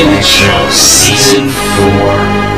VMX Show Season 4.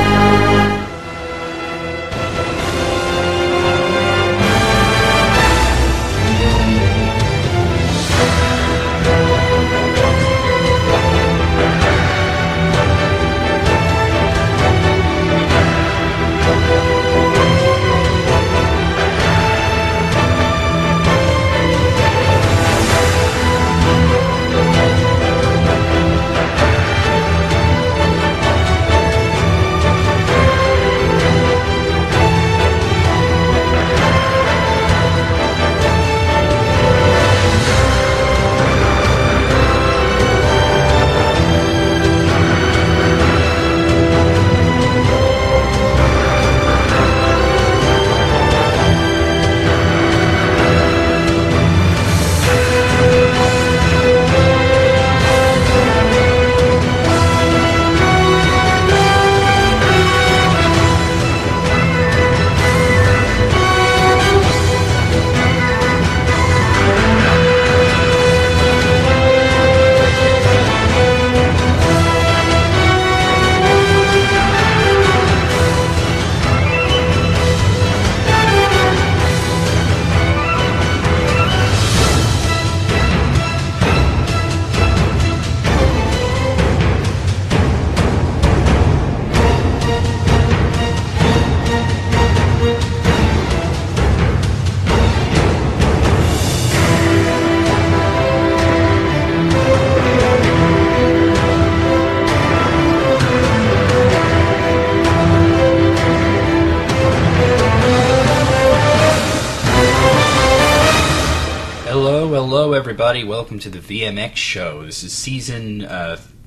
Hello everybody, welcome to the VMX Show. This is season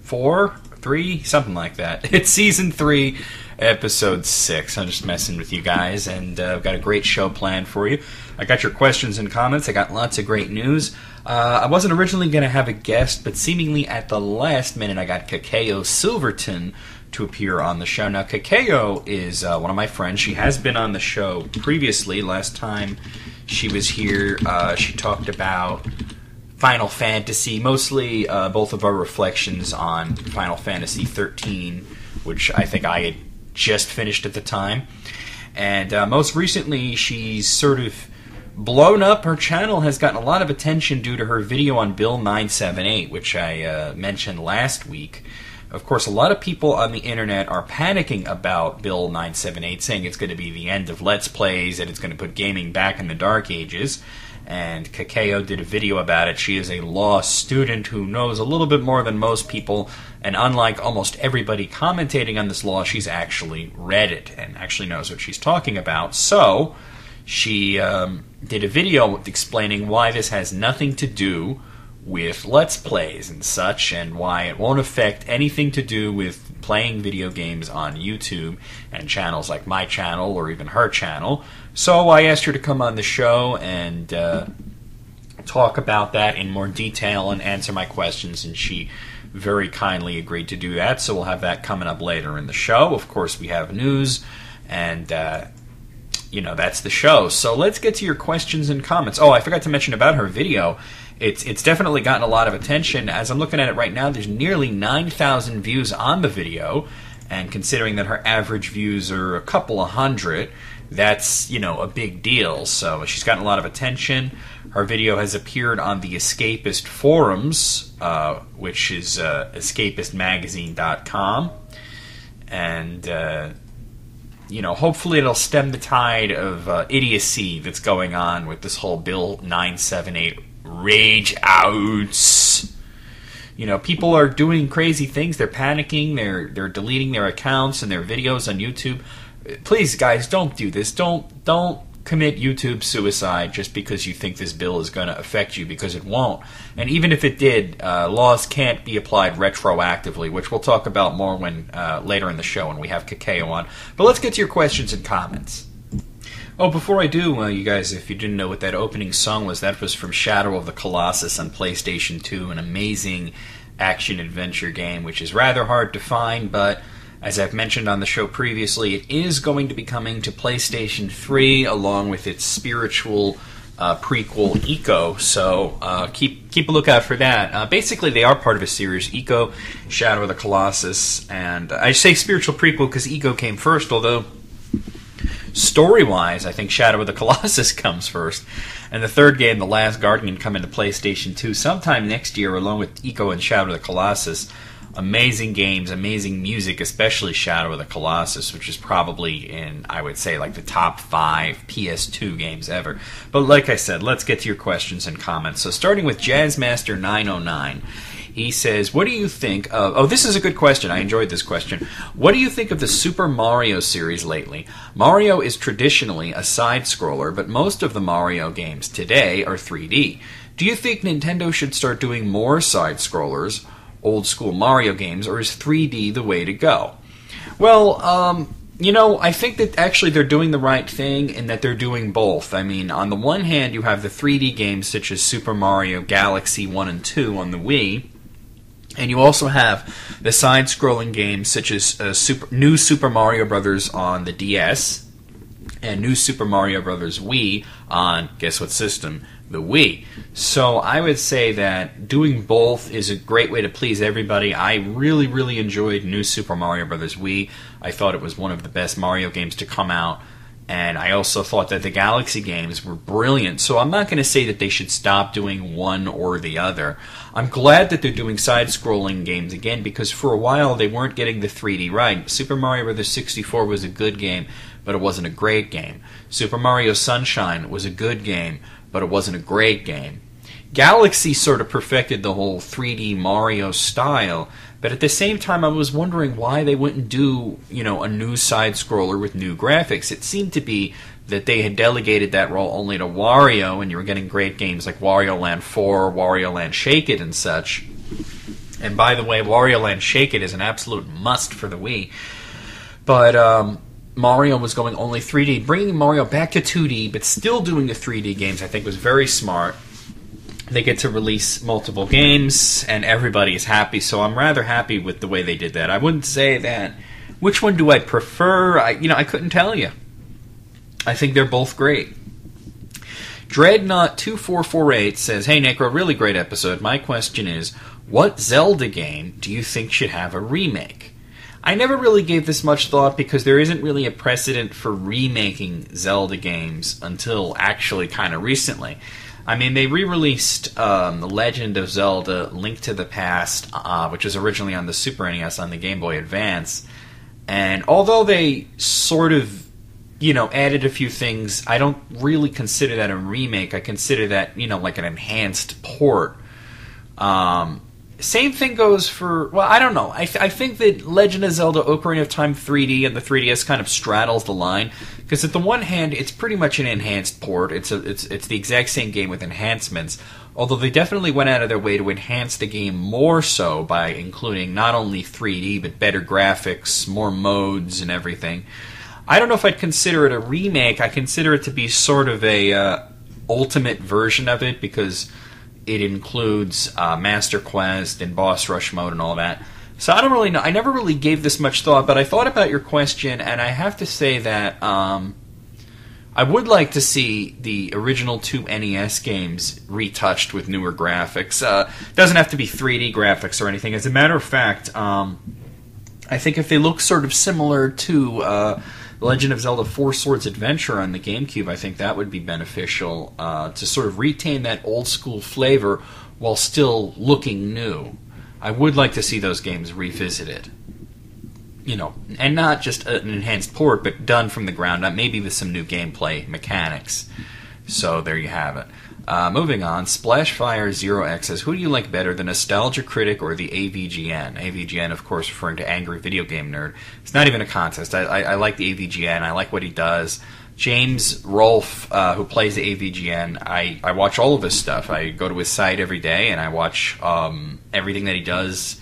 4, 3, something like that. It's season 3, episode 6. I'm just messing with you guys, and I've got a great show planned for you. I got your questions and comments, I got lots of great news. I wasn't originally going to have a guest, but seemingly at the last minute I got Caco Silverton to appear on the show. Now, Caco is one of my friends. She has been on the show previously. Last time she was here, she talked about Final Fantasy, mostly both of our reflections on Final Fantasy 13, which I think I had just finished at the time. And most recently, she's sort of blown up. Her channel has gotten a lot of attention due to her video on Bill 978, which I mentioned last week. Of course, a lot of people on the internet are panicking about Bill 978, saying it's going to be the end of Let's Plays, and it's going to put gaming back in the Dark Ages. And Caco did a video about it. She is a law student who knows a little bit more than most people, and unlike almost everybody commentating on this law, she's actually read it and actually knows what she's talking about. So she did a video explaining why this has nothing to do with Let's Plays and such, and why it won't affect anything to do with playing video games on YouTube and channels like my channel or even her channel. So I asked her to come on the show and talk about that in more detail and answer my questions, and she very kindly agreed to do that. So we'll have that coming up later in the show. Of course, we have news, and that's the show. So let's get to your questions and comments. Oh, I forgot to mention about her video. It's definitely gotten a lot of attention. As I'm looking at it right now, there's nearly 9,000 views on the video, and considering that her average views are a couple of hundred, that's, a big deal. So she's gotten a lot of attention. Her video has appeared on the Escapist forums, which is escapistmagazine.com, and hopefully it'll stem the tide of idiocy that's going on with this whole Bill 978 rage outs. People are doing crazy things. They're panicking. They're deleting their accounts and their videos on YouTube. Please, guys, don't do this. Don't commit YouTube suicide just because you think this bill is going to affect you, because it won't. And even if it did, laws can't be applied retroactively, which we'll talk about more when later in the show when we have Caco on. But let's get to your questions and comments. Oh, before I do, you guys, if you didn't know what that opening song was, that was from Shadow of the Colossus on PlayStation 2, an amazing action-adventure game, which is rather hard to find, but as I've mentioned on the show previously, it is going to be coming to PlayStation 3, along with its spiritual prequel, Eco. So keep a lookout for that. Basically, they are part of a series: Eco, Shadow of the Colossus, and I say spiritual prequel because Eco came first, although story-wise, I think Shadow of the Colossus comes first. And the third game, The Last Guardian, come into PlayStation 2 sometime next year, along with Eco and Shadow of the Colossus. Amazing games, amazing music, especially Shadow of the Colossus, which is probably in, I would say, like the top 5 PS2 games ever. But like I said, let's get to your questions and comments. So starting with Jazzmaster909. He says, what do you think of... Oh, this is a good question. I enjoyed this question. What do you think of the Super Mario series lately? Mario is traditionally a side-scroller, but most of the Mario games today are 3D. Do you think Nintendo should start doing more side-scrollers, old-school Mario games, or is 3D the way to go? Well, I think that actually they're doing the right thing in that they're doing both. I mean, on the one hand, you have the 3D games such as Super Mario Galaxy 1 and 2 on the Wii, and you also have the side-scrolling games such as New Super Mario Bros. On the DS and New Super Mario Bros. Wii on, guess what system? The Wii. So I would say that doing both is a great way to please everybody. I really, really enjoyed New Super Mario Bros. Wii. I thought it was one of the best Mario games to come out. And I also thought that the Galaxy games were brilliant. So I'm not going to say that they should stop doing one or the other. I'm glad that they're doing side-scrolling games again, because for a while they weren't getting the 3D right. Super Mario Bros. 64 was a good game, but it wasn't a great game. Super Mario Sunshine was a good game, but it wasn't a great game. Galaxy sort of perfected the whole 3D Mario style, but at the same time I was wondering why they wouldn't do, a new side-scroller with new graphics. It seemed to be that they had delegated that role only to Wario, and you were getting great games like Wario Land 4, Wario Land Shake It, and such. And by the way, Wario Land Shake It is an absolute must for the Wii. But Mario was going only 3D. Bringing Mario back to 2D, but still doing the 3D games, I think was very smart. They get to release multiple games, and everybody is happy, so I'm rather happy with the way they did that. I wouldn't say that... Which one do I prefer? I couldn't tell you. I think they're both great. Dreadnought2448 says, Hey, Necro, really great episode. My question is, what Zelda game do you think should have a remake? I never really gave this much thought because there isn't really a precedent for remaking Zelda games until actually kind of recently. I mean, they re-released The Legend of Zelda: Link to the Past, which was originally on the Super NES on the Game Boy Advance. And although they sort of, added a few things, I don't really consider that a remake. I consider that, like an enhanced port. Same thing goes for, well, I don't know. I think that Legend of Zelda: Ocarina of Time 3D and the 3DS kind of straddles the line, because at the one hand, it's pretty much an enhanced port. It's the exact same game with enhancements, although they definitely went out of their way to enhance the game more so by including not only 3D, but better graphics, more modes, and everything. I don't know if I'd consider it a remake. I consider it to be sort of a ultimate version of it, because it includes Master Quest and Boss Rush mode and all that. So I don't really know. I never really gave this much thought, but I thought about your question, and I have to say that I would like to see the original 2 NES games retouched with newer graphics. Doesn't have to be 3D graphics or anything. As a matter of fact, I think if they look sort of similar to Legend of Zelda 4 Swords Adventure on the GameCube, I think that would be beneficial to sort of retain that old-school flavor while still looking new. I would like to see those games revisited. And not just an enhanced port, but done from the ground up, maybe with some new gameplay mechanics. So there you have it. Moving on, Splashfire0x says, who do you like better, the Nostalgia Critic or the AVGN? AVGN, of course, referring to Angry Video Game Nerd. It's not even a contest. I like the AVGN. I like what he does. James Rolfe, who plays the AVGN, I watch all of his stuff. I go to his site every day, and I watch everything that he does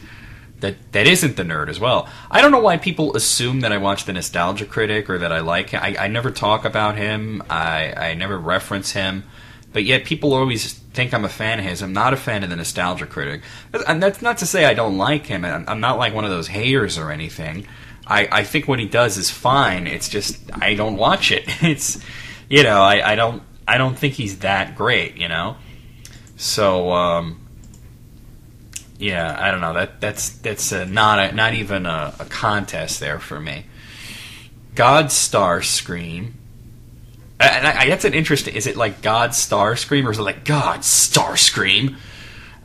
that isn't the nerd as well. I don't know why people assume that I watch the Nostalgia Critic or that I like him. I never talk about him. I never reference him. But yet people always think I'm a fan of his. I'm not a fan of the Nostalgia Critic. And that's not to say I don't like him. I'm not like one of those haters or anything. I think what he does is fine. It's just I don't watch it. It's, I don't I don't think he's that great, So, yeah, I don't know. That's not even a contest there for me. God Star Scream. And that's an interesting... Is it like God Star Scream or is it like God Star Scream?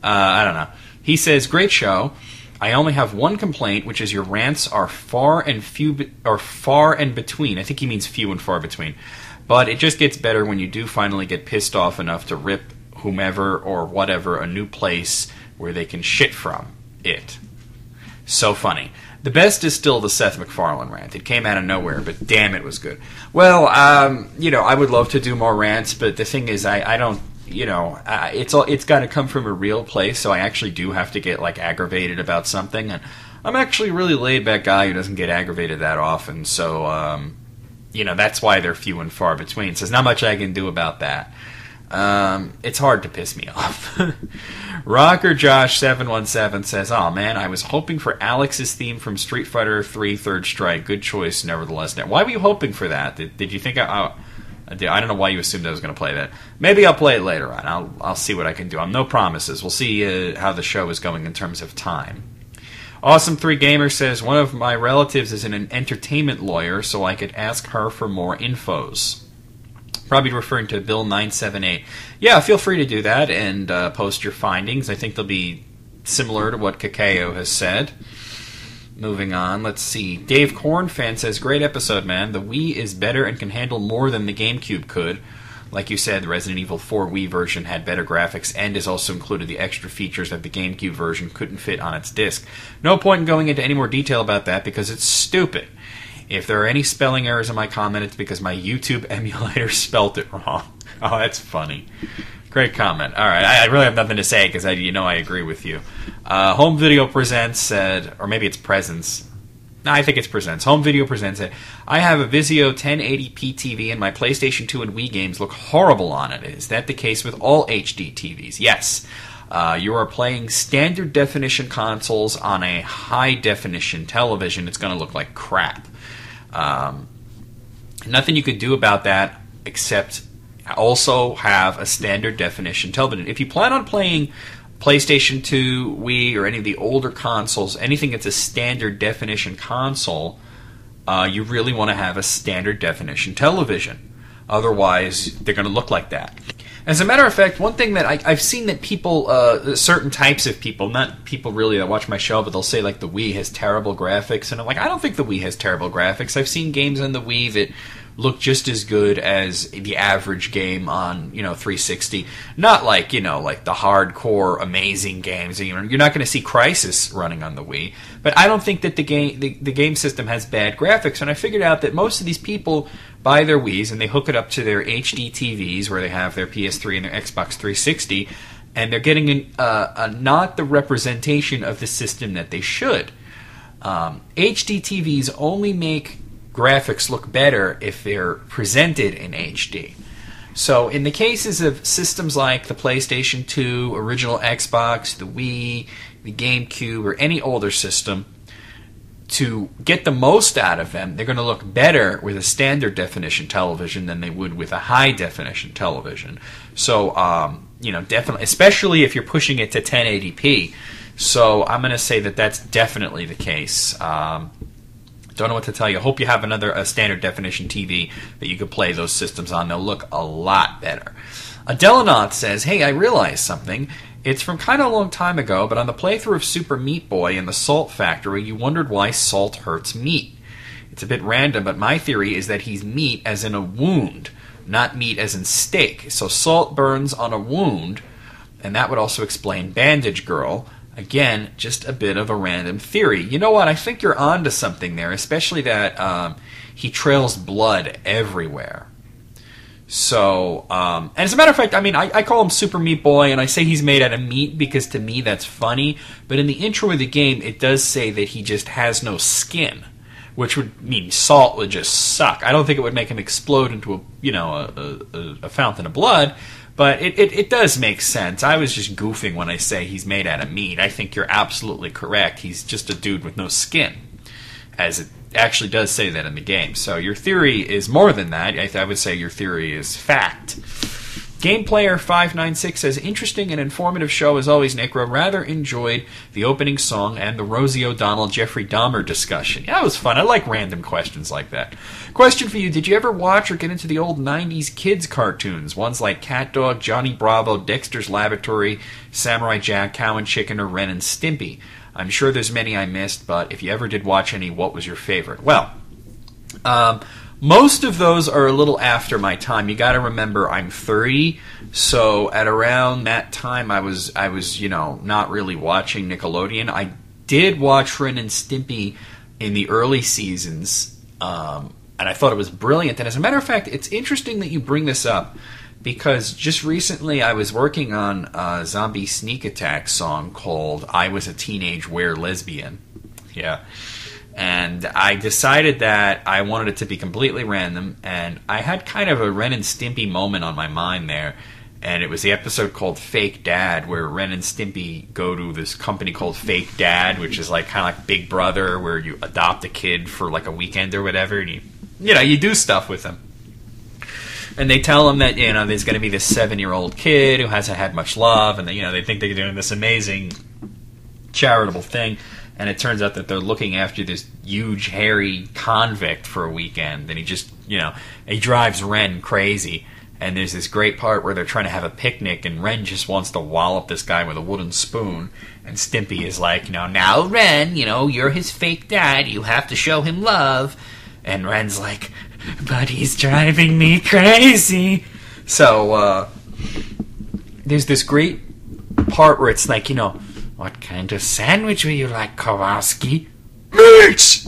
I don't know. He says, great show. I only have one complaint, which is your rants are far and between. I think he means few and far between. But it just gets better when you do finally get pissed off enough to rip whomever or whatever a new place where they can shit from it. So funny. The best is still the Seth MacFarlane rant. It came out of nowhere, but damn, it was good. Well, I would love to do more rants, but the thing is, I don't, it's got to come from a real place, so I actually do have to get, aggravated about something, and I'm actually a really laid-back guy who doesn't get aggravated that often, so, that's why they're few and far between. So there's not much I can do about that. It's hard to piss me off. Rocker Josh 717 says, "Oh man, I was hoping for Alex's theme from Street Fighter 3 Third Strike. Good choice, nevertheless." Now, why were you hoping for that? Did you think I don't know why you assumed I was going to play that. Maybe I'll play it later on. I'll see what I can do. I'm no promises. We'll see how the show is going in terms of time. Awesome 3 Gamer says, "One of my relatives is an entertainment lawyer, so I could ask her for more infos." Probably referring to Bill 978. Yeah, feel free to do that and post your findings. I think they'll be similar to what Caco has said. Moving on, let's see. Dave Cornfan says, "Great episode, man. The Wii is better and can handle more than the GameCube could. Like you said, the Resident Evil 4 Wii version had better graphics and is also included the extra features that the GameCube version couldn't fit on its disc. No point in going into any more detail about that because it's stupid. If there are any spelling errors in my comment, it's because my YouTube emulator spelt it wrong." Oh, that's funny. Great comment. All right, I really have nothing to say because I agree with you. Home Video Presents said, or maybe it's Presents. No, I think it's Presents. Home Video Presents said, "I have a Vizio 1080p TV and my PlayStation 2 and Wii games look horrible on it. Is that the case with all HD TVs?" Yes. You are playing standard definition consoles on a high definition television. It's going to look like crap. Nothing you could do about that except also have a standard definition television. If you plan on playing PlayStation 2, Wii, or any of the older consoles, anything that's a standard definition console, you really want to have a standard definition television. Otherwise, they're going to look like that. As a matter of fact, one thing that I've seen that people, certain types of people, not people really that watch my show, but they'll say the Wii has terrible graphics, and I'm like, I don't think the Wii has terrible graphics. I've seen games on the Wii that look just as good as the average game on 360. Not like the hardcore amazing games. You're not going to see Crysis running on the Wii, but I don't think that the game system has bad graphics. And I figured out that most of these people buy their Wiis and they hook it up to their HD TVs where they have their PS3 and their Xbox 360, and they're getting not the representation of the system that they should. HD TVs only make graphics look better if they're presented in HD. So in the cases of systems like the PlayStation 2, original Xbox, the Wii, the GameCube, or any older system, to get the most out of them, they're going to look better with a standard definition television than they would with a high definition television. So, definitely, especially if you're pushing it to 1080p. So I'm going to say that that's definitely the case. Don't know what to tell you. Hope you have a standard definition TV that you could play those systems on. They'll look a lot better. Adelanoth says, "Hey, I realized something. It's from kind of a long time ago, but on the playthrough of Super Meat Boy in the Salt Factory, you wondered why salt hurts meat. It's a bit random, but my theory is that he's meat as in a wound, not meat as in steak. So salt burns on a wound, and that would also explain Bandage Girl. Again, just a bit of a random theory." You know what? I think you're onto something there, especially that he trails blood everywhere. So, and as a matter of fact, I call him Super Meat Boy, and I say he's made out of meat because to me that's funny. But in the intro of the game, it does say that he just has no skin, which would mean salt would just suck. I don't think it would make him explode into a fountain of blood. But it does make sense. I was just goofing when I say he's made out of meat. I think you're absolutely correct. He's just a dude with no skin, as actually does say that in the game. So your theory is more than that. I would say your theory is fact. GamePlayer596 says, interesting and informative show as always, Necro. Rather enjoyed the opening song and the Rosie O'Donnell Jeffrey Dahmer discussion. Yeah, that was fun. I like random questions like that. Question for you, did you ever watch or get into the old 90s kids cartoons? Ones like Cat Dog, Johnny Bravo, Dexter's Laboratory, Samurai Jack, Cow and Chicken, or Ren and Stimpy? I'm sure there's many I missed, but if you ever did watch any, what was your favorite? Well, most of those are a little after my time. You got to remember, I'm 30, so at around that time, I was not really watching Nickelodeon. I did watch Ren and Stimpy in the early seasons, and I thought it was brilliant. And as a matter of fact, it's interesting that you bring this up, because just recently I was working on a Zombie Sneak Attack song called "I Was a Teenage Were Lesbian." Yeah. And I decided that I wanted it to be completely random, and I had kind of a Ren and Stimpy moment on my mind there, and it was the episode called Fake Dad, where Ren and Stimpy go to this company called Fake Dad, which is like kind of like Big Brother, where you adopt a kid for like a weekend or whatever, and you do stuff with them. And they tell them that, there's going to be this 7-year-old kid who hasn't had much love, and they think they're doing this amazing charitable thing. And it turns out that they're looking after this huge, hairy convict for a weekend. And he just, he drives Ren crazy. And there's this great part where they're trying to have a picnic, and Ren just wants to wallop this guy with a wooden spoon. And Stimpy is like, now Ren, you're his fake dad. You have to show him love. And Ren's like, but he's driving me crazy. So, there's this great part where it's like, what kind of sandwich would you like, Kowalski? Meat!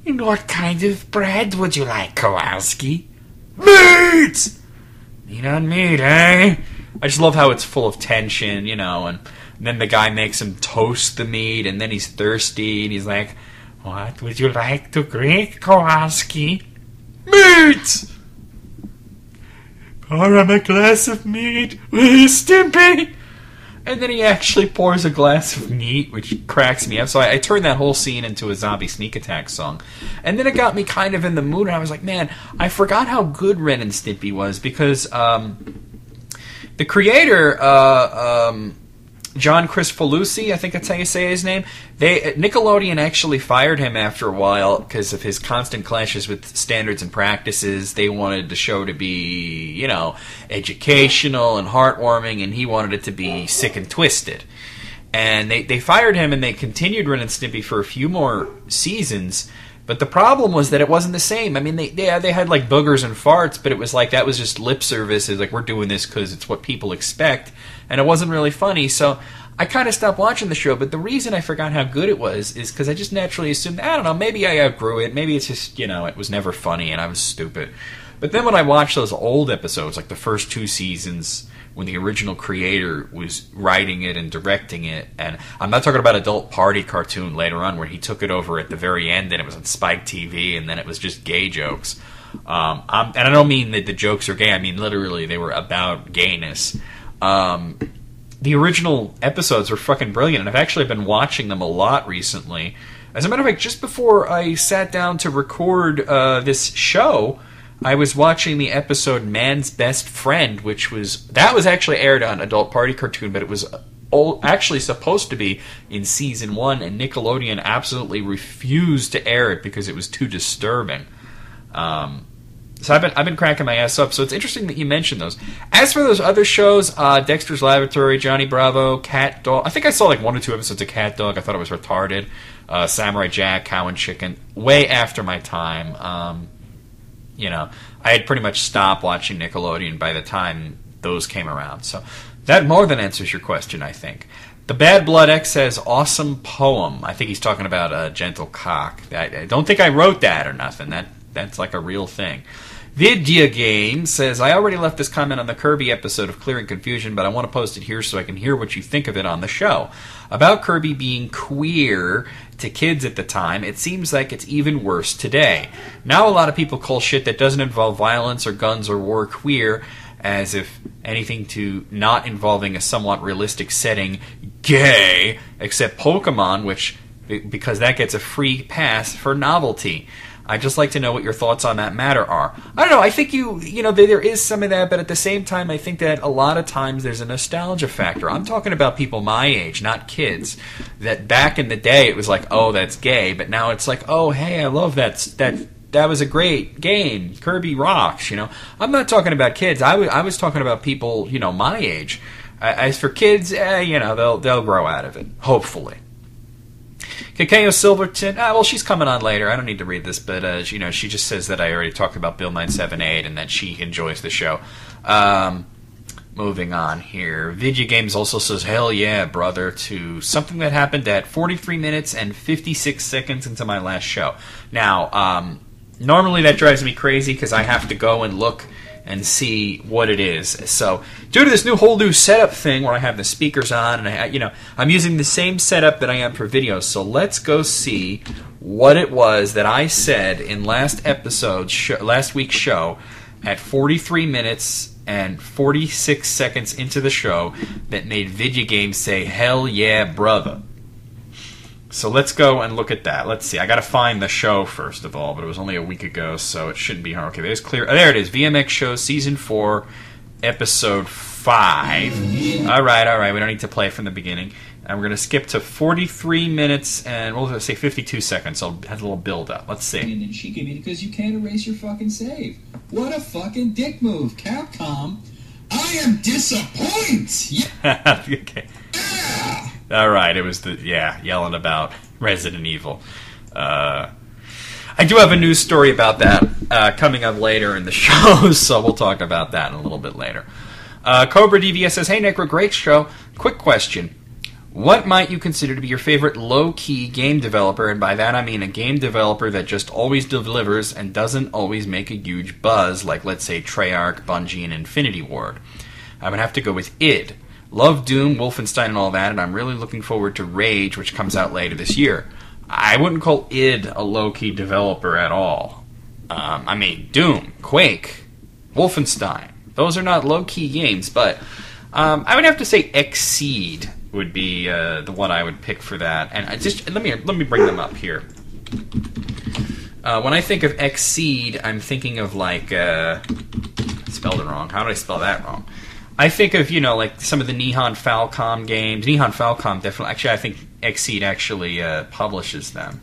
And what kind of bread would you like, Kowalski? Meat! Meat on meat, eh? I just love how it's full of tension, and then the guy makes him toast the meat, and then he's thirsty, and he's like, what would you like to drink, Kowalski? Meat! Pour him a glass of meat, will you, Stimpy? And then he actually pours a glass of meat, which cracks me up. So I turned that whole scene into a Zombie Sneak Attack song. And then it got me kind of in the mood, and I was like, man, I forgot how good Ren and Stimpy was, because the creator, John Crispolucci, I think that's how you say his name, Nickelodeon actually fired him after a while because of his constant clashes with standards and practices. They wanted the show to be, educational and heartwarming, and he wanted it to be sick and twisted. And they fired him, and they continued Ren and Stimpy for a few more seasons. But the problem was that it wasn't the same. I mean, they had like boogers and farts, but it was like that was just lip service. It's like, we're doing this because it's what people expect, and it wasn't really funny. So I kind of stopped watching the show. But the reason I forgot how good it was is because I just naturally assumed, I don't know, maybe I outgrew it. Maybe it's just, it was never funny and I was stupid. But then when I watched those old episodes, like the first 2 seasons, when the original creator was writing it and directing it, and I'm not talking about Adult Party cartoon later on where he took it over at the very end and it was on Spike TV and then it was just gay jokes. And I don't mean that the jokes are gay, I mean literally they were about gayness. The original episodes were fucking brilliant, and I've actually been watching them a lot recently. As a matter of fact, just before I sat down to record this show, I was watching the episode Man's Best Friend, which was actually aired on Adult Party Cartoon, but it was actually supposed to be in Season 1, and Nickelodeon absolutely refused to air it because it was too disturbing. So I've been cracking my ass up. So it's interesting that you mentioned those. As for those other shows, Dexter's Laboratory, Johnny Bravo, Cat Dog. I think I saw like 1 or 2 episodes of Cat Dog. I thought it was retarded. Samurai Jack, Cow and Chicken. Way after my time. I had pretty much stopped watching Nickelodeon by the time those came around. So that more than answers your question, I think. The Bad Blood X says, awesome poem. I think he's talking about Gentle Cock. I don't think I wrote that or nothing. That's like a real thing. Vidya Game says, I already left this comment on the Kirby episode of Clearing Confusion, but I want to post it here so I can hear what you think of it on the show. About Kirby being queer to kids at the time, it seems like it's even worse today. Now a lot of people call shit that doesn't involve violence or guns or war queer, as if anything to not involving a somewhat realistic setting gay, except Pokemon, which because that gets a free pass for novelty. I'd just like to know what your thoughts on that matter are. I don't know, I think you know, there is some of that, but at the same time, I think that a lot of times there's a nostalgia factor. I'm talking about people my age, not kids, that back in the day it was like, oh, that's gay, but now it's like, oh, hey, I love that was a great game. Kirby rocks, you know. I'm not talking about kids. I was talking about people, you know, my age. As for kids, you know, they'll grow out of it, hopefully. Caco Silverton, well, she's coming on later. I don't need to read this, but you know, she just says that I already talked about Bill 978 and that she enjoys the show. Moving on here. Video Games also says, hell yeah, brother, to something that happened at 43 minutes and 56 seconds into my last show. Now, normally that drives me crazy because I have to go and look and see what it is. So, due to this whole new setup thing where I have the speakers on, and I'm using the same setup that I am for videos. So let's go see what it was that I said in last week's show, at 43 minutes and 46 seconds into the show, that made Video Games say, "Hell yeah, brother." So let's go and look at that. Let's see. I got to find the show first of all, but it was only a week ago, so it shouldn't be hard. Okay, there's clear. Oh, there it is. VMX show season 4, episode 5. All right. We don't need to play from the beginning, and we're gonna skip to 43 minutes and we'll say 52 seconds. So it has a little build up. Let's see. And then she gave me because you can't erase your fucking save. What a fucking dick move, Capcom. I am disappointed. Yeah. Okay. All right, it was yelling about Resident Evil. I do have a news story about that coming up later in the show, so we'll talk about that in a little bit later. Cobra DVS says, "Hey Necro, great show. Quick question: what might you consider to be your favorite low-key game developer? And by that I mean a game developer that just always delivers and doesn't always make a huge buzz, like let's say Treyarch, Bungie, and Infinity Ward. I would have to go with id. Love Doom, Wolfenstein, and all that, and I'm really looking forward to Rage, which comes out later this year. I wouldn't call id a low-key developer at all. I mean, Doom, Quake, Wolfenstein, those are not low-key games, but I would have to say Exceed would be the one I would pick for that. And let me bring them up here. When I think of Exceed, I'm thinking of like I spelled it wrong. How did I spell that wrong? I think of, like some of the Nihon Falcom games. Nihon Falcom definitely. Actually, I think Exceed actually publishes them.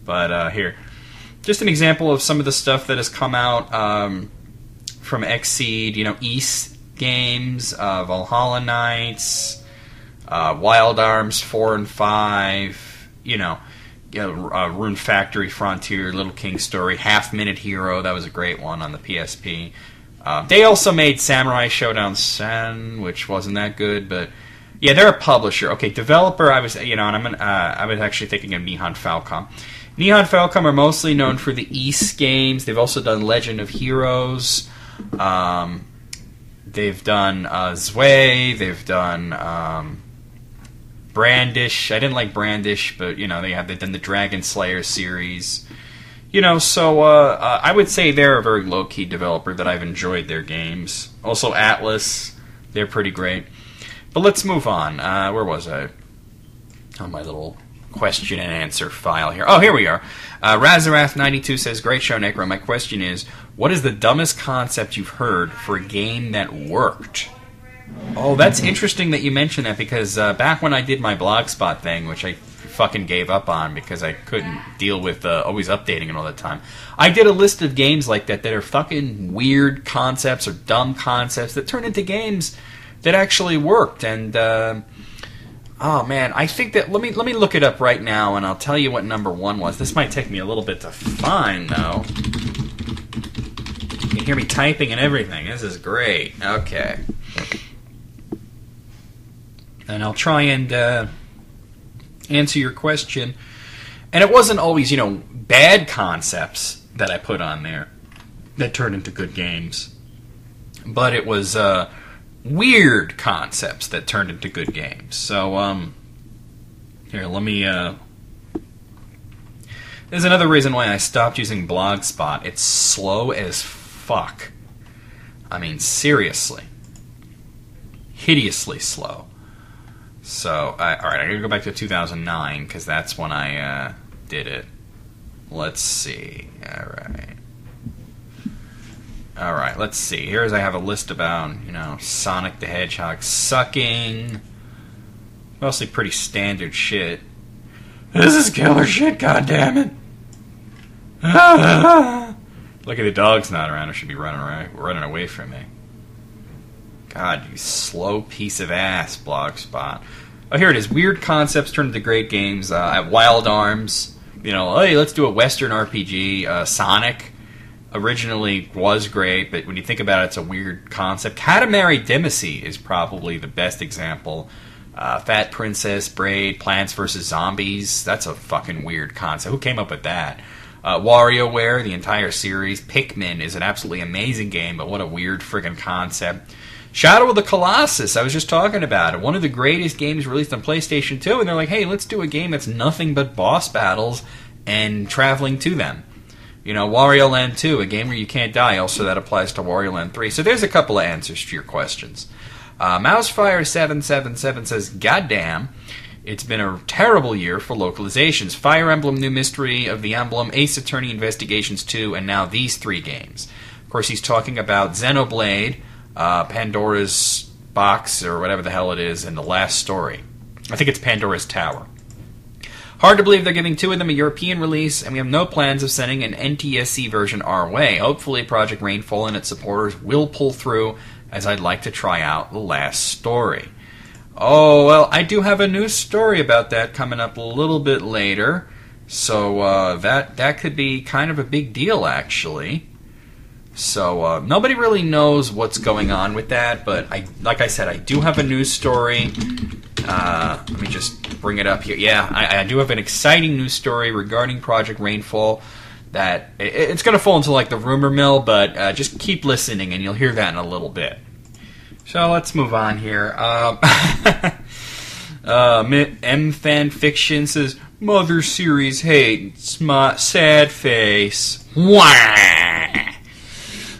But here, just an example of some of the stuff that has come out from Exceed. East games, Valhalla Knights, Wild Arms 4 and 5. Rune Factory, Frontier, Little King Story, Half Minute Hero. That was a great one on the PSP. They also made Samurai Showdown Sen, which wasn't that good, but yeah, they're a publisher. Okay, developer. I was, I was actually thinking of Nihon Falcom. Nihon Falcom are mostly known for the East games. They've also done Legend of Heroes. They've done Zwei. They've done Brandish. I didn't like Brandish, but they've done the Dragon Slayer series. So I would say they're a very low-key developer that I've enjoyed their games. Also Atlas, they're pretty great. But let's move on. Where was I? On my little question and answer file here. Oh, here we are. Razarath92 says, "Great show, Necro. My question is, what is the dumbest concept you've heard for a game that worked?" Oh, that's interesting that you mentioned that, because back when I did my Blogspot thing, which I fucking gave up on because I couldn't deal with always updating it all the time, I did a list of games like that are fucking weird concepts or dumb concepts that turn into games that actually worked. And oh man, I think that let me look it up right now and I'll tell you what number one was. This might take me a little bit to find though. You can hear me typing and everything. This is great. Okay. And I'll try and answer your question. And it wasn't always, bad concepts that I put on there that turned into good games. But it was weird concepts that turned into good games. So, here, let me... There's another reason why I stopped using Blogspot. It's slow as fuck. I mean, seriously. Hideously slow. So, alright, I'm going to go back to 2009, because that's when I did it. Let's see. Alright, let's see. Here's I have a list about, Sonic the Hedgehog sucking. Mostly pretty standard shit. This is killer shit, goddammit. Look at the dog's not around. It should be running away from me. God, you slow piece of ass, Blogspot. Oh, here it is. Weird concepts turned into great games. I have Wild Arms. Hey, let's do a Western RPG. Sonic originally was great, but when you think about it, it's a weird concept. Katamari Damacy is probably the best example. Fat Princess, Braid, Plants vs. Zombies. That's a fucking weird concept. Who came up with that? WarioWare, the entire series. Pikmin is an absolutely amazing game, but what a weird friggin' concept. Shadow of the Colossus, I was just talking about it. One of the greatest games released on PlayStation 2, and they're like, hey, let's do a game that's nothing but boss battles and traveling to them. Wario Land 2, a game where you can't die. Also, that applies to Wario Land 3. So there's a couple of answers to your questions. Mousefire777 says, goddamn, it's been a terrible year for localizations. Fire Emblem New Mystery of the Emblem, Ace Attorney Investigations 2, and now these 3 games. Of course, he's talking about Xenoblade, Pandora's Box, or whatever the hell it is, and The Last Story. I think it's Pandora's Tower. Hard to believe they're giving 2 of them a European release, and we have no plans of sending an NTSC version our way. Hopefully Project Rainfall and its supporters will pull through, as I'd like to try out The Last Story. Oh, well, I do have a news story about that coming up a little bit later, so that could be kind of a big deal, actually. So nobody really knows what's going on with that, but like I said, I do have a news story. Let me just bring it up here. Yeah, I do have an exciting news story regarding Project Rainfall that it's going to fall into like the rumor mill, but just keep listening and you'll hear that in a little bit. So let's move on here. MFanfiction says, Mother Series hate, sad face. Wah!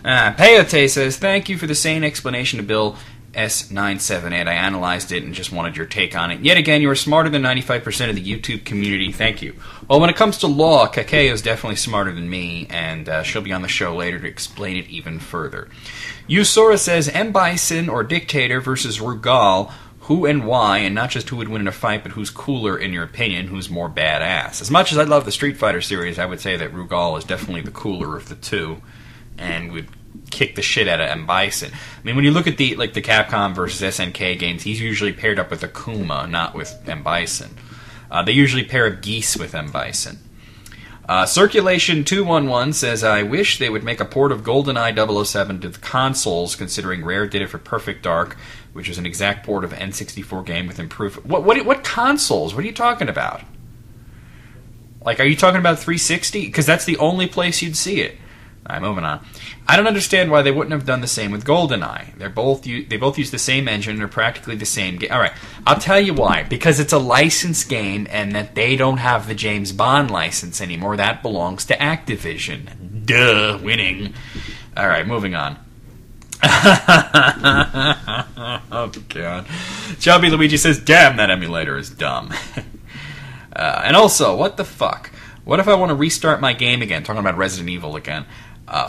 Peyote says, thank you for the sane explanation of Bill S978. I analyzed it and just wanted your take on it. Yet again, you are smarter than 95% of the YouTube community. Thank you. Well, when it comes to law, Caco is definitely smarter than me, and she'll be on the show later to explain it even further. Usora says, M. Bison or Dictator versus Rugal, who and why, and not just who would win in a fight, but who's cooler in your opinion, who's more badass. As much as I love the Street Fighter series, I would say that Rugal is definitely the cooler of the two, and would kick the shit out of M. Bison. I mean, when you look at the Capcom versus SNK games, he's usually paired up with Akuma, not with M. Bison. They usually pair up Geese with M. Bison. Circulation 211 says, I wish they would make a port of GoldenEye 007 to the consoles, considering Rare did it for Perfect Dark, which is an exact port of N64 game with improved... What consoles? What are you talking about? Like, are you talking about 360? Because that's the only place you'd see it. Alright, moving on. I don't understand why they wouldn't have done the same with GoldenEye. They both use the same engine and are practically the same game. Alright, I'll tell you why. Because it's a licensed game and that they don't have the James Bond license anymore. That belongs to Activision. Duh, winning. Alright, moving on. Oh, God. Chubby Luigi says, damn, that emulator is dumb. And also, what the fuck? What if I want to restart my game again? Talking about Resident Evil again.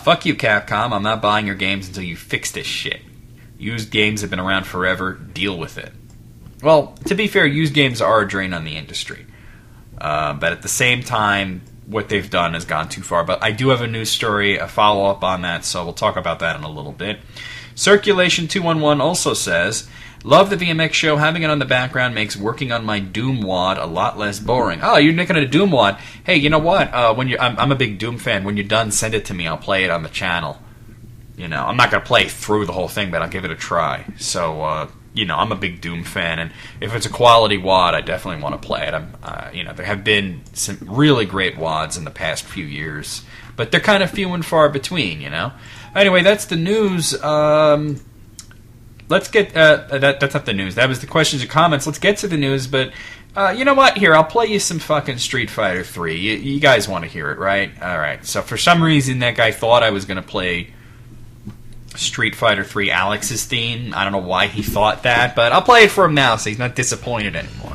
Fuck you, Capcom. I'm not buying your games until you fix this shit. Used games have been around forever. Deal with it. Well, to be fair, used games are a drain on the industry. But at the same time, what they've done has gone too far. But I do have a news story, a follow-up on that, so we'll talk about that in a little bit. Circulation 211 also says, love the VMX show. Having it on the background makes working on my Doom WAD a lot less boring. Oh, you're nicking a Doom WAD. Hey, you know what? I'm a big Doom fan. When you're done, send it to me. I'll play it on the channel. I'm not going to play through the whole thing, but I'll give it a try. So, I'm a big Doom fan, and if it's a quality WAD, I definitely want to play it. There have been some really great WADs in the past few years, but they're kind of few and far between, Anyway, that's the news. Let's get... that's not the news. That was the questions and comments. Let's get to the news, but... you know what? Here, I'll play you some fucking Street Fighter 3. You guys want to hear it, right? Alright, so for some reason that guy thought I was going to play Street Fighter 3 Alex's theme. I don't know why he thought that, but I'll play it for him now so he's not disappointed anymore.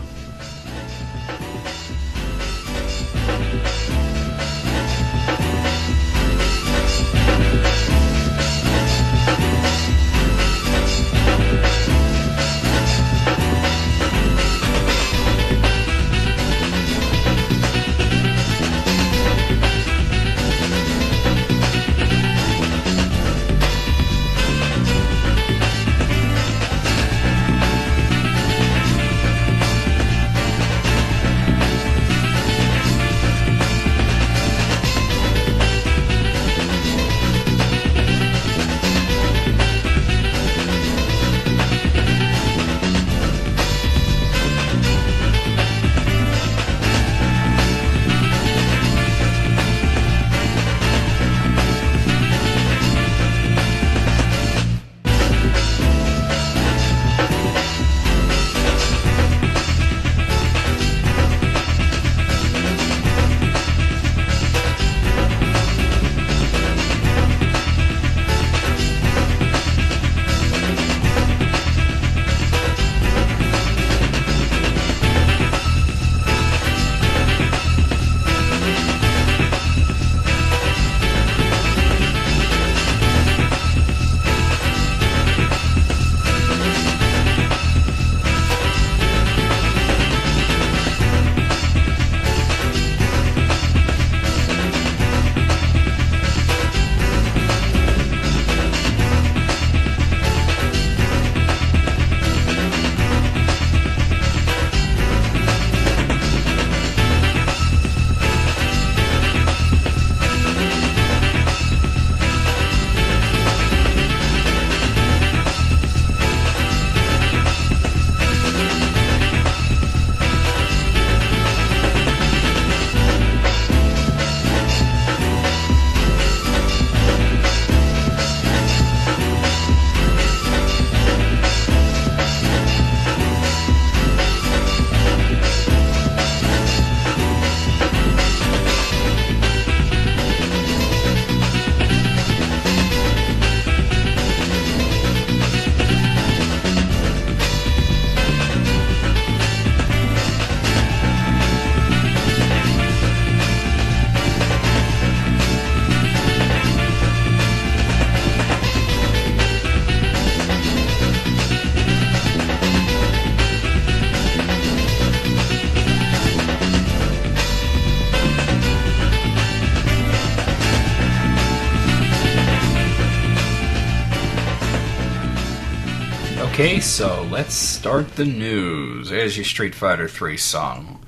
Okay, so let's start the news. There's your Street Fighter 3 song.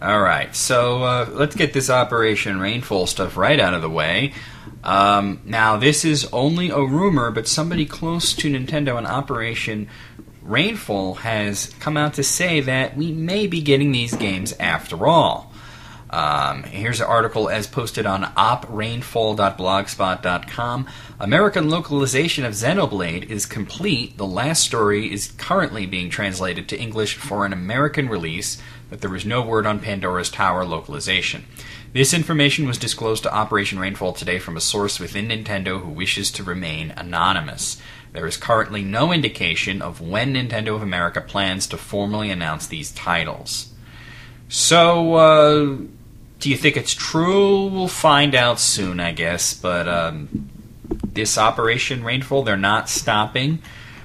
Alright, so let's get this Operation Rainfall stuff right out of the way. Now, this is only a rumor, but somebody close to Nintendo and Operation Rainfall has come out to say that we may be getting these games after all. Here's an article as posted on oprainfall.blogspot.com. American localization of Xenoblade is complete. The last story is currently being translated to English for an American release, but there was no word on Pandora's Tower localization. This information was disclosed to Operation Rainfall today from a source within Nintendo who wishes to remain anonymous. There is currently no indication of when Nintendo of America plans to formally announce these titles. So, do you think it's true? We'll find out soon, I guess. But this Operation Rainfall, they're not stopping.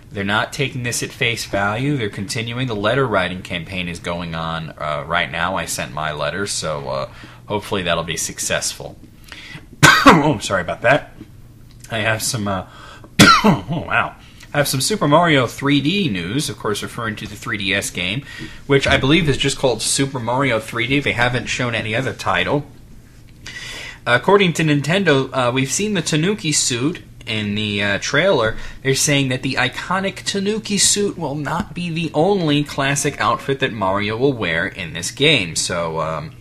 They're not taking this at face value. They're continuing. The letter writing campaign is going on right now. I sent my letter, so hopefully that'll be successful. Oh, sorry about that. I have some... oh, wow. I have some Super Mario 3D news, of course referring to the 3DS game, which I believe is just called Super Mario 3D. They haven't shown any other title. According to Nintendo, we've seen the Tanuki suit in the trailer. They're saying that the iconic Tanuki suit will not be the only classic outfit that Mario will wear in this game. So,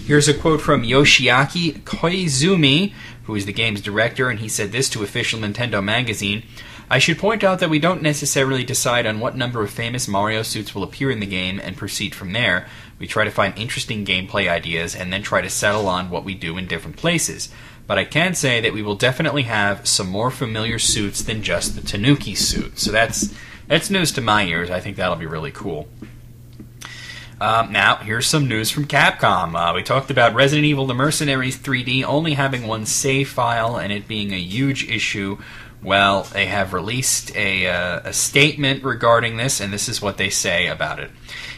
here's a quote from Yoshiaki Koizumi, who is the game's director, and he said this to Official Nintendo Magazine. I should point out that we don't necessarily decide on what number of famous Mario suits will appear in the game and proceed from there. We try to find interesting gameplay ideas and then try to settle on what we do in different places. but I can say that we will definitely have some more familiar suits than just the Tanuki suit. So that's news to my ears. I think that'll be really cool. Now, here's some news from Capcom. We talked about Resident Evil The Mercenaries 3D only having one save file and it being a huge issue. Well, they have released a statement regarding this, and this is what they say about it.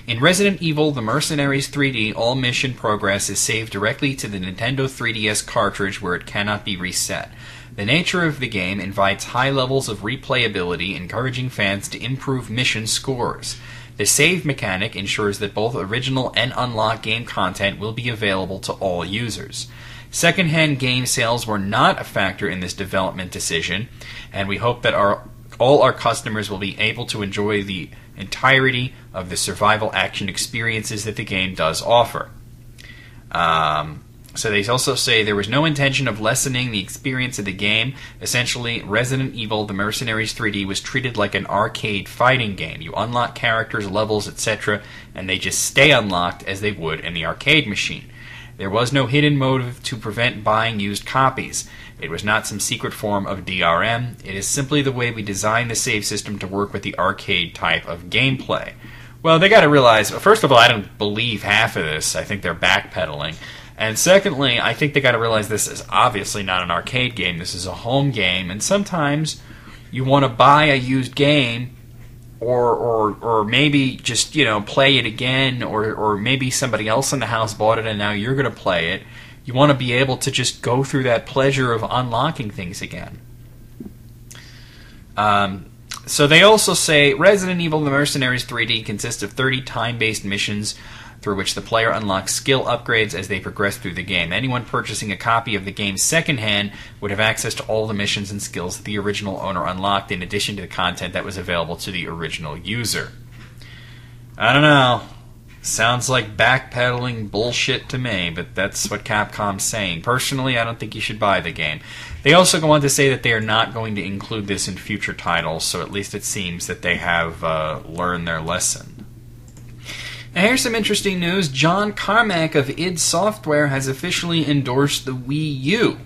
In Resident Evil The Mercenaries 3D, all mission progress is saved directly to the Nintendo 3DS cartridge where it cannot be reset. The nature of the game invites high levels of replayability, encouraging fans to improve mission scores. The save mechanic ensures that both original and unlocked game content will be available to all users. Second-hand game sales were not a factor in this development decision, and we hope that all our customers will be able to enjoy the entirety of the survival action experiences that the game does offer. So they also say there was no intention of lessening the experience of the game. Essentially, Resident Evil The Mercenaries 3D was treated like an arcade fighting game. You unlock characters, levels, etc., and they just stay unlocked as they would in the arcade machine. There was no hidden motive to prevent buying used copies. It was not some secret form of DRM. It is simply the way we designed the save system to work with the arcade type of gameplay. Well, they got to realize, first of all, I don't believe half of this. I think they're backpedaling. And secondly, I think they got to realize this is obviously not an arcade game. This is a home game, and sometimes you want to buy a used game, or maybe just play it again, or maybe somebody else in the house bought it and now you're going to play it. You want to be able to just go through that pleasure of unlocking things again. So they also say Resident Evil The Mercenaries 3D consists of 30 time-based missions through which the player unlocks skill upgrades as they progress through the game. Anyone purchasing a copy of the game secondhand would have access to all the missions and skills that the original owner unlocked, in addition to the content that was available to the original user. I don't know. Sounds like backpedaling bullshit to me, but that's what Capcom's saying. Personally, I don't think you should buy the game. They also go on to say that they are not going to include this in future titles, so at least it seems that they have learned their lesson. Now here's some interesting news. John Carmack of id Software has officially endorsed the Wii U,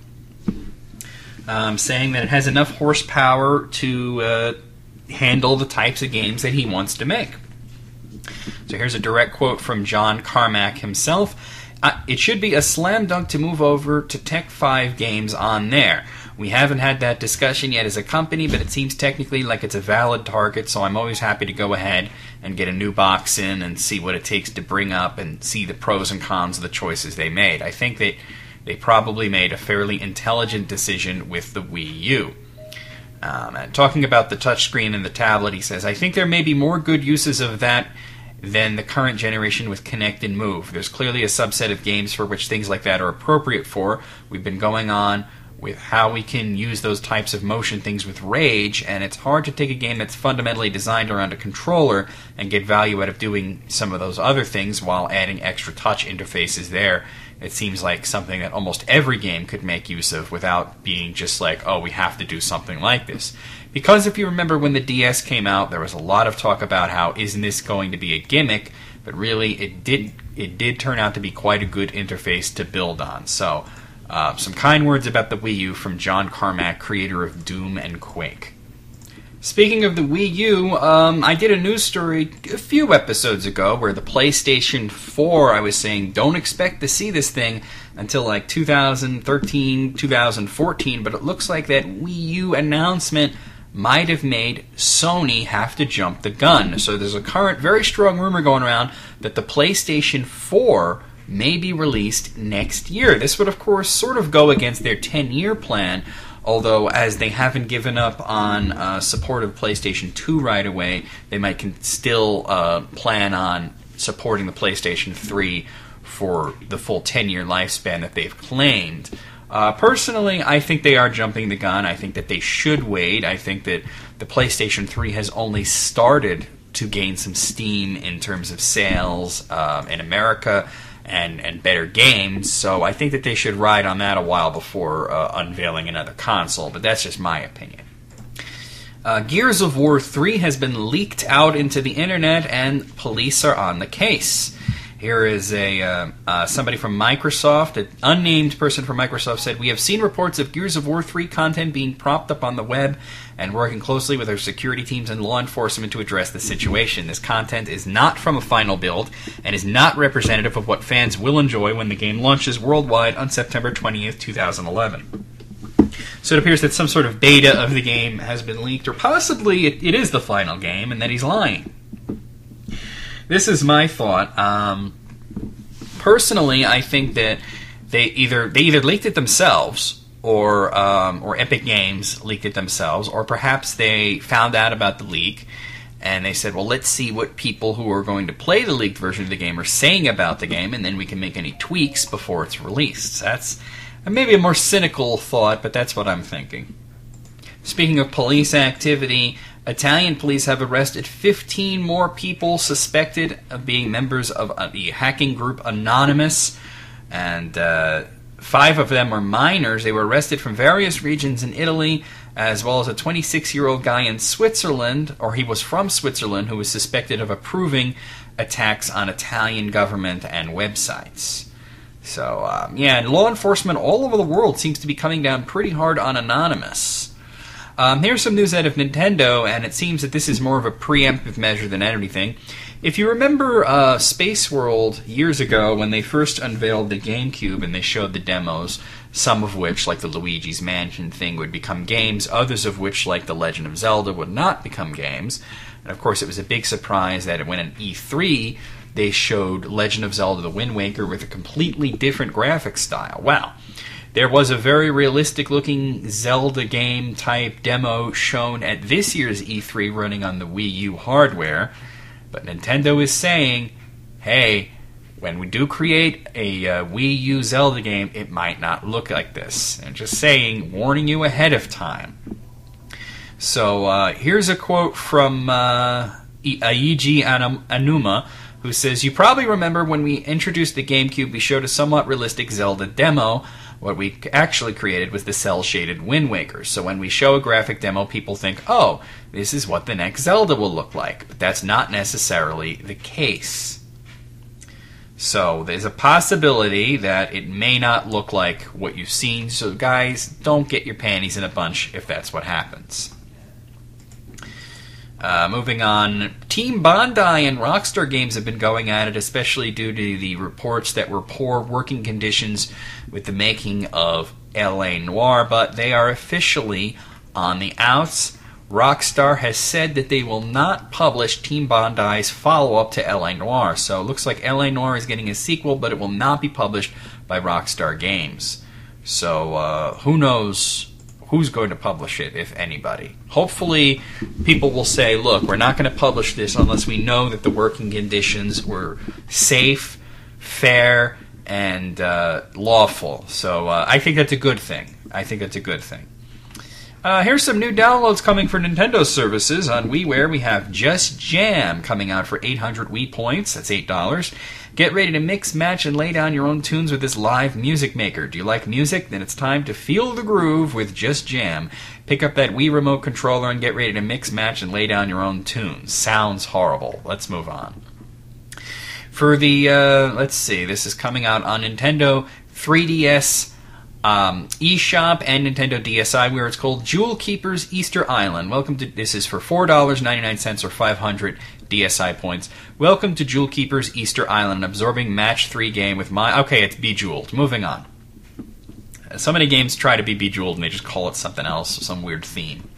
saying that it has enough horsepower to handle the types of games that he wants to make. So here's a direct quote from John Carmack himself. It should be a slam dunk to move over to Tech 5 games on there. We haven't had that discussion yet as a company, but it seems technically like it's a valid target, so I'm always happy to go ahead and get a new box in and see what it takes to bring up and see the pros and cons of the choices they made. I think that they probably made a fairly intelligent decision with the Wii U. And talking about the touchscreen and the tablet, he says, I think there may be more good uses of that than the current generation with Connect and Move. There's clearly a subset of games for which things like that are appropriate for. We've been going on with how we can use those types of motion things with Rage, and it's hard to take a game that's fundamentally designed around a controller and get value out of doing some of those other things while adding extra touch interfaces there. It seems like something that almost every game could make use of without being just like, oh, we have to do something like this. Because if you remember when the DS came out, there was a lot of talk about how, isn't this going to be a gimmick? But really, it did turn out to be quite a good interface to build on. So, some kind words about the Wii U from John Carmack, creator of Doom and Quake. Speaking of the Wii U, I did a news story a few episodes ago where the PlayStation 4, I was saying, don't expect to see this thing until like 2013, 2014, but it looks like that Wii U announcement might have made Sony have to jump the gun. So there's a current very strong rumor going around that the PlayStation 4 may be released next year. This would, of course, sort of go against their 10-year plan, although as they haven't given up on support of PlayStation 2 right away, they might still plan on supporting the PlayStation 3 for the full 10-year lifespan that they've claimed. Personally, I think they are jumping the gun. I think that they should wait. I think that the PlayStation 3 has only started to gain some steam in terms of sales in America and better games, so I think that they should ride on that a while before unveiling another console, but that's just my opinion. Gears of War 3 has been leaked out into the internet, and police are on the case. Here is somebody from Microsoft, an unnamed person from Microsoft said, "We have seen reports of Gears of War 3 content being propped up on the web and working closely with our security teams and law enforcement to address the situation. This content is not from a final build and is not representative of what fans will enjoy when the game launches worldwide on September 20th, 2011. So it appears that some sort of beta of the game has been leaked, or possibly it is the final game and that he's lying. This is my thought. Personally, I think that they either leaked it themselves, or Epic Games leaked it themselves, or perhaps they found out about the leak and they said, well, let's see what people who are going to play the leaked version of the game are saying about the game, and then we can make any tweaks before it's released. That's maybe a more cynical thought, but that's what I'm thinking. Speaking of police activity, Italian police have arrested 15 more people suspected of being members of the hacking group Anonymous, and 5 of them are minors. They were arrested from various regions in Italy, as well as a 26-year-old guy in Switzerland, or he was from Switzerland, who was suspected of approving attacks on Italian government and websites. So, and law enforcement all over the world seems to be coming down pretty hard on Anonymous. Here's some news out of Nintendo, and it seems that this is more of a preemptive measure than anything. If you remember Space World years ago when they first unveiled the GameCube and they showed the demos, some of which, like the Luigi's Mansion thing, would become games, others of which, like The Legend of Zelda, would not become games. And of course it was a big surprise that when at E3 they showed Legend of Zelda The Wind Waker with a completely different graphic style. Wow. There was a very realistic-looking Zelda game-type demo shown at this year's E3 running on the Wii U hardware, but Nintendo is saying, hey, when we do create a Wii U Zelda game, it might not look like this. And just saying, warning you ahead of time. So here's a quote from Eiji Aonuma, who says, "You probably remember when we introduced the GameCube, we showed a somewhat realistic Zelda demo. What we actually created was the cel-shaded Wind Waker. So when we show a graphic demo, people think, oh, this is what the next Zelda will look like. But that's not necessarily the case. So there's a possibility that it may not look like what you've seen. So guys, don't get your panties in a bunch if that's what happens." Moving on, Team Bondi and Rockstar Games have been going at it, especially due to the reports that were poor working conditions with the making of L.A. Noire, but they are officially on the outs. Rockstar has said that they will not publish Team Bondi's follow-up to L.A. Noire, so it looks like L.A. Noire is getting a sequel, but it will not be published by Rockstar Games. So who knows who's going to publish it, if anybody. Hopefully, people will say, look, we're not going to publish this unless we know that the working conditions were safe, fair, and lawful. So I think that's a good thing. Here's some new downloads coming for Nintendo services. On WiiWare, we have Just Jam coming out for 800 Wii points. That's $8. Get ready to mix, match, and lay down your own tunes with this live music maker. Do you like music? Then it's time to feel the groove with Just Jam. Pick up that Wii remote controller and get ready to mix, match, and lay down your own tunes. Sounds horrible. Let's move on. For the, let's see, this is coming out on Nintendo 3DS eShop and Nintendo DSi, where it's called Jewel Keeper's Easter Island. This is for $4.99 or 500 DSi points. Welcome to Jewel Keeper's Easter Island, an absorbing match 3 game with okay, it's Bejeweled. Moving on. So many games try to be Bejeweled and they just call it something else, some weird theme.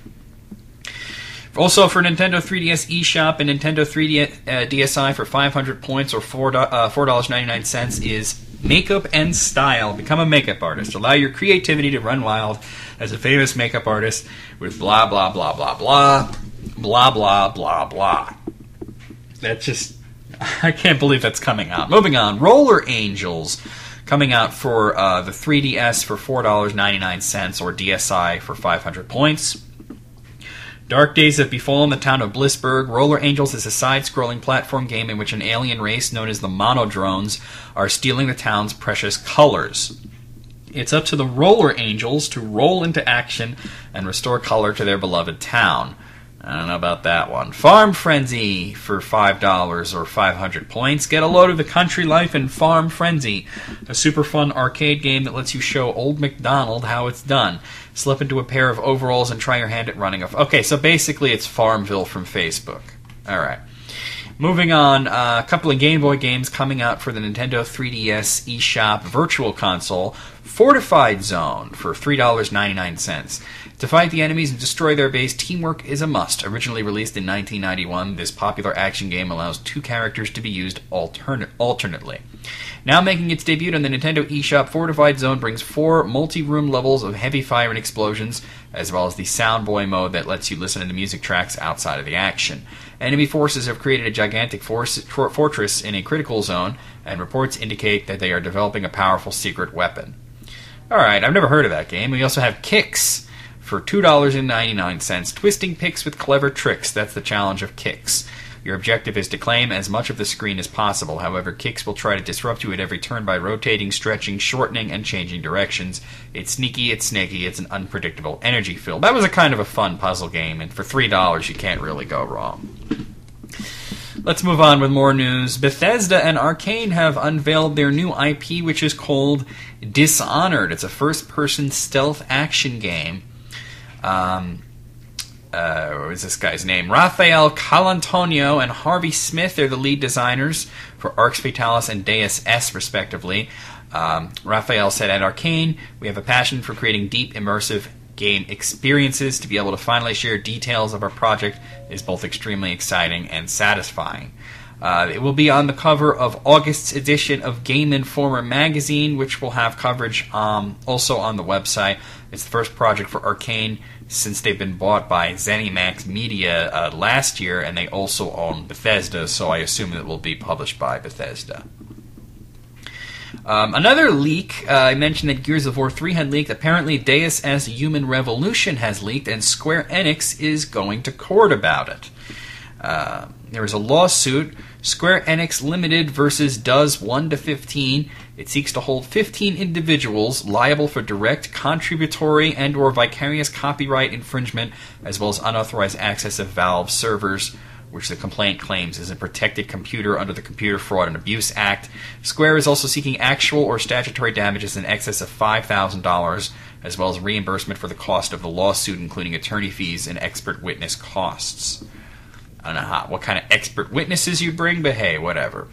Also for Nintendo 3DS eShop and Nintendo 3DS DSi for 500 points or $4.99 is Makeup and Style. Become a makeup artist. Allow your creativity to run wild as a famous makeup artist with blah, blah, blah, blah, blah, blah, blah, blah, blah. That's just... I can't believe that's coming out. Moving on. Roller Angels coming out for the 3DS for $4.99 or DSi for 500 points. Dark days have befallen the town of Blissburg. Roller Angels is a side-scrolling platform game in which an alien race known as the Monodrones are stealing the town's precious colors. It's up to the Roller Angels to roll into action and restore color to their beloved town. I don't know about that one. Farm Frenzy for $5 or 500 points. Get a load of the country life in Farm Frenzy, a super fun arcade game that lets you show Old MacDonald how it's done. Slip into a pair of overalls and try your hand at running a... Okay, so basically it's Farmville from Facebook. Alright. Moving on, a couple of Game Boy games coming out for the Nintendo 3DS eShop Virtual Console. Fortified Zone for $3.99. To fight the enemies and destroy their base, teamwork is a must. Originally released in 1991, this popular action game allows two characters to be used alternately. Now making its debut on the Nintendo eShop, Fortified Zone brings 4 multi-room levels of heavy fire and explosions, as well as the Soundboy mode that lets you listen to the music tracks outside of the action. Enemy forces have created a gigantic fortress in a critical zone, and reports indicate that they are developing a powerful secret weapon. Alright, I've never heard of that game. We also have Kicks for $2.99. Twisting picks with clever tricks. That's the challenge of Kicks. Your objective is to claim as much of the screen as possible. However, Kicks will try to disrupt you at every turn by rotating, stretching, shortening, and changing directions. It's sneaky, it's snaky, it's an unpredictable energy fill. That was a kind of a fun puzzle game, and for $3 you can't really go wrong. Let's move on with more news. Bethesda and Arcane have unveiled their new IP, which is called Dishonored. It's a first-person stealth action game. What was this guy's name? Rafael Colantonio and Harvey Smith are the lead designers for Arx Fatalis and Deus Es, respectively. Rafael said, at Arcane, we have a passion for creating deep, immersive game experiences. To be able to finally share details of our project is both extremely exciting and satisfying. It will be on the cover of August's edition of Game Informer magazine, which will have coverage also on the website. It's the first project for Arcane since they've been bought by ZeniMax Media last year, and they also own Bethesda, so I assume it will be published by Bethesda. Another leak, I mentioned that Gears of War 3 had leaked. Apparently Deus Ex Human Revolution has leaked, and Square Enix is going to court about it. There is a lawsuit, Square Enix Limited versus Does 1-15. It seeks to hold 15 individuals liable for direct, contributory, and or vicarious copyright infringement, as well as unauthorized access of Valve servers, which the complaint claims is a protected computer under the Computer Fraud and Abuse Act. Square is also seeking actual or statutory damages in excess of $5,000, as well as reimbursement for the cost of the lawsuit, including attorney fees and expert witness costs. I don't know what kind of expert witnesses you bring, but hey, whatever.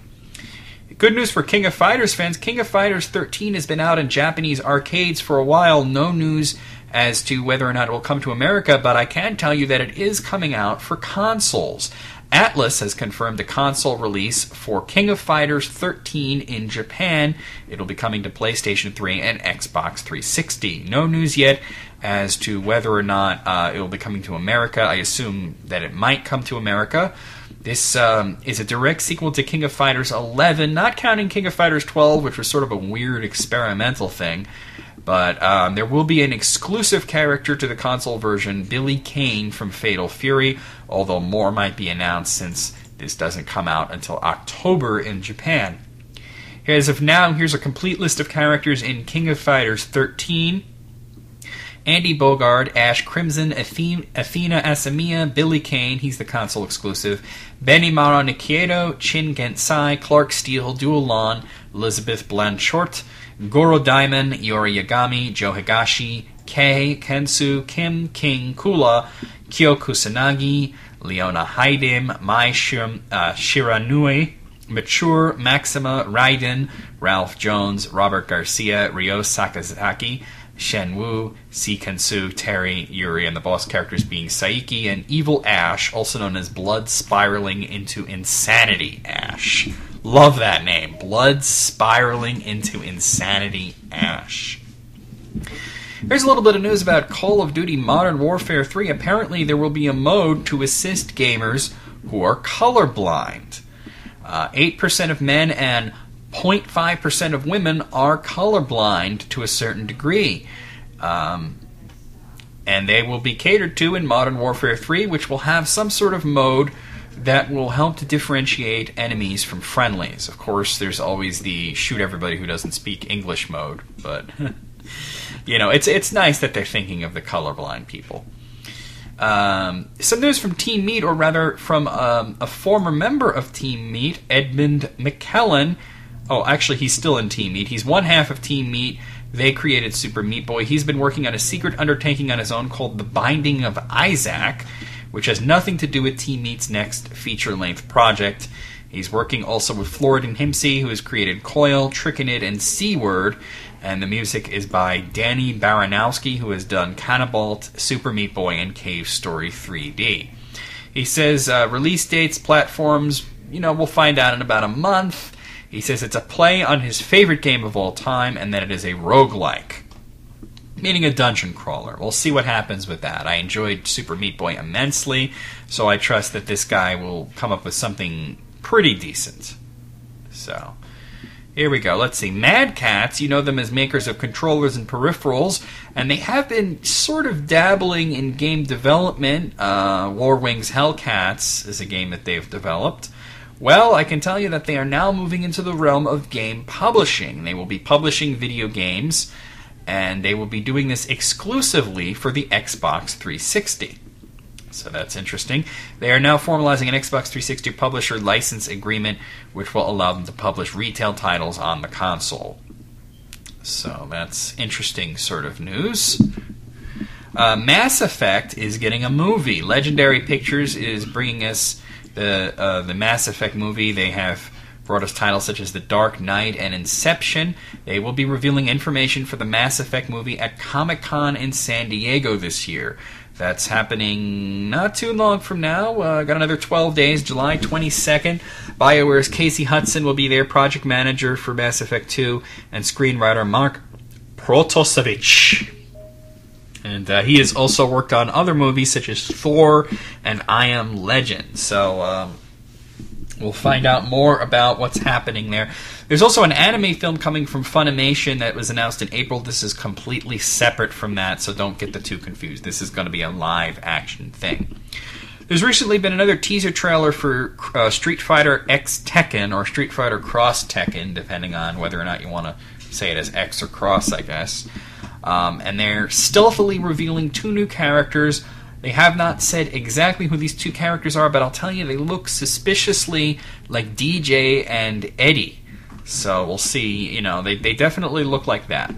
Good news for King of Fighters fans. King of Fighters 13 has been out in Japanese arcades for a while. No news as to whether or not it will come to America, but I can tell you that it is coming out for consoles. Atlus has confirmed a console release for King of Fighters 13 in Japan. It'll be coming to PlayStation 3 and Xbox 360. No news yet as to whether or not it will be coming to America. I assume that it might come to America. This is a direct sequel to King of Fighters 11, not counting King of Fighters 12, which was sort of a weird experimental thing. But there will be an exclusive character to the console version, Billy Kane from Fatal Fury, although more might be announced since this doesn't come out until October in Japan. As of now, here's a complete list of characters in King of Fighters 13. Andy Bogard, Ash Crimson, Athena Asamiya, Billy Kane, he's the console exclusive, Benimaru Nikieto, Chin Gensai, Clark Steele, Dual Lon, Elizabeth Blanchard, Goro Daimon, Yori Yagami, Joe Higashi, Kei, Kensu, Kim, King, Kula, Kyo Kusanagi, Leona Haidem, Mai Shiranui, Mature, Maxima, Raiden, Ralph Jones, Robert Garcia, Ryo Sakazaki, Shen Wu, Kensu, Terry, Yuri, and the boss characters being Saiki and Evil Ash, also known as Blood Spiraling into Insanity Ash. Love that name. Blood Spiraling into Insanity Ash. Here's a little bit of news about Call of Duty Modern Warfare 3. Apparently there will be a mode to assist gamers who are colorblind. 8% of men and 0.5% of women are colorblind to a certain degree. And they will be catered to in Modern Warfare 3, which will have some sort of mode that will help to differentiate enemies from friendlies. Of course, there's always the shoot everybody who doesn't speak English mode, but you know, it's nice that they're thinking of the colorblind people. Some news from Team Meat, or rather from a former member of Team Meat, Edmund McKellen. Oh, actually, he's still in Team Meat. He's one half of Team Meat. They created Super Meat Boy. He's been working on a secret undertaking on his own called The Binding of Isaac, which has nothing to do with Team Meat's next feature-length project. He's working also with Floridan Himsey, who has created Coil, Trickinid, and C-Word, and the music is by Danny Baranowski, who has done Cannibalt, Super Meat Boy, and Cave Story 3D. He says release dates, platforms, we'll find out in about a month. He says it's a play on his favorite game of all time, and that it is a roguelike, meaning a dungeon crawler. We'll see what happens with that. I enjoyed Super Meat Boy immensely, so I trust that this guy will come up with something pretty decent. So, here we go. Let's see. Mad Catz, you know them as makers of controllers and peripherals, and they have been sort of dabbling in game development. Warwing's Hellcats is a game that they've developed. Well, I can tell you that they are now moving into the realm of game publishing. They will be publishing video games, and they will be doing this exclusively for the Xbox 360. So that's interesting. They are now formalizing an Xbox 360 publisher license agreement, which will allow them to publish retail titles on the console. So that's interesting sort of news. Mass Effect is getting a movie. Legendary Pictures is bringing us the Mass Effect movie. They have brought us titles such as The Dark Knight and Inception. They will be revealing information for the Mass Effect movie at Comic-Con in San Diego this year. That's happening not too long from now. Got another 12 days, July 22nd. BioWare's Casey Hudson will be their project manager for Mass Effect 2, and screenwriter Mark Protosevich. And he has also worked on other movies such as Thor and I Am Legend. So we'll find out more about what's happening there. There's also an anime film coming from Funimation that was announced in April. This is completely separate from that, so don't get the two confused. This is going to be a live action thing. There's recently been another teaser trailer for Street Fighter X Tekken, or Street Fighter Cross Tekken, depending on whether or not you want to say it as X or Cross, I guess. And they're stealthily revealing two new characters. They have not said exactly who these two characters are, but I'll tell you, they look suspiciously like DJ and Eddie. So we'll see. They definitely look like that.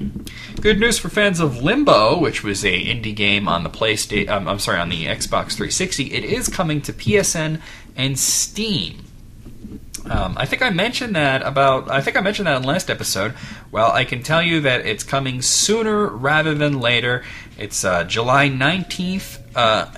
Good news for fans of Limbo, which was a indie game on the on the Xbox 360. It is coming to PSN and Steam. I think I mentioned that in the last episode. Well, I can tell you that it's coming sooner rather than later. It's July 19th.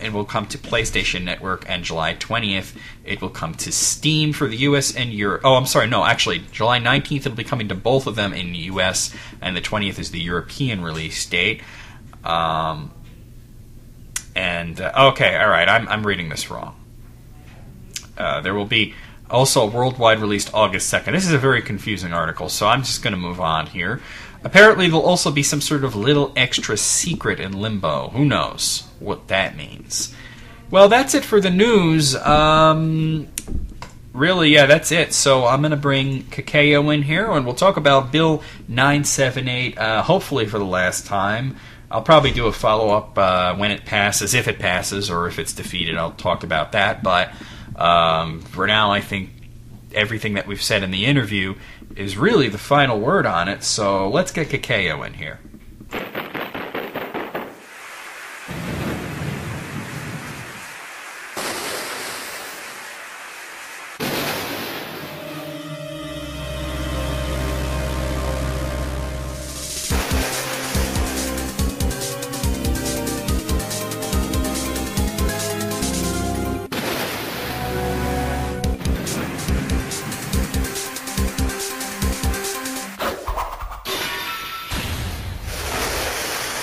It will come to PlayStation Network, and July 20th it will come to Steam for the US and Europe. Oh, I'm sorry, no, actually, July 19th it'll be coming to both of them in the US, and the 20th is the European release date. Okay, all right, I'm reading this wrong. There will be also worldwide released August 2nd. This is a very confusing article, so I'm just going to move on here. Apparently, there'll also be some sort of little extra secret in Limbo. Who knows what that means? Well, that's it for the news. Really, yeah, that's it. So I'm going to bring Caco in here, and we'll talk about Bill 978, hopefully for the last time. I'll probably do a follow-up when it passes, if it passes, or if it's defeated, I'll talk about that. But for now, I think everything that we've said in the interview is really the final word on it, so let's get Caco in here.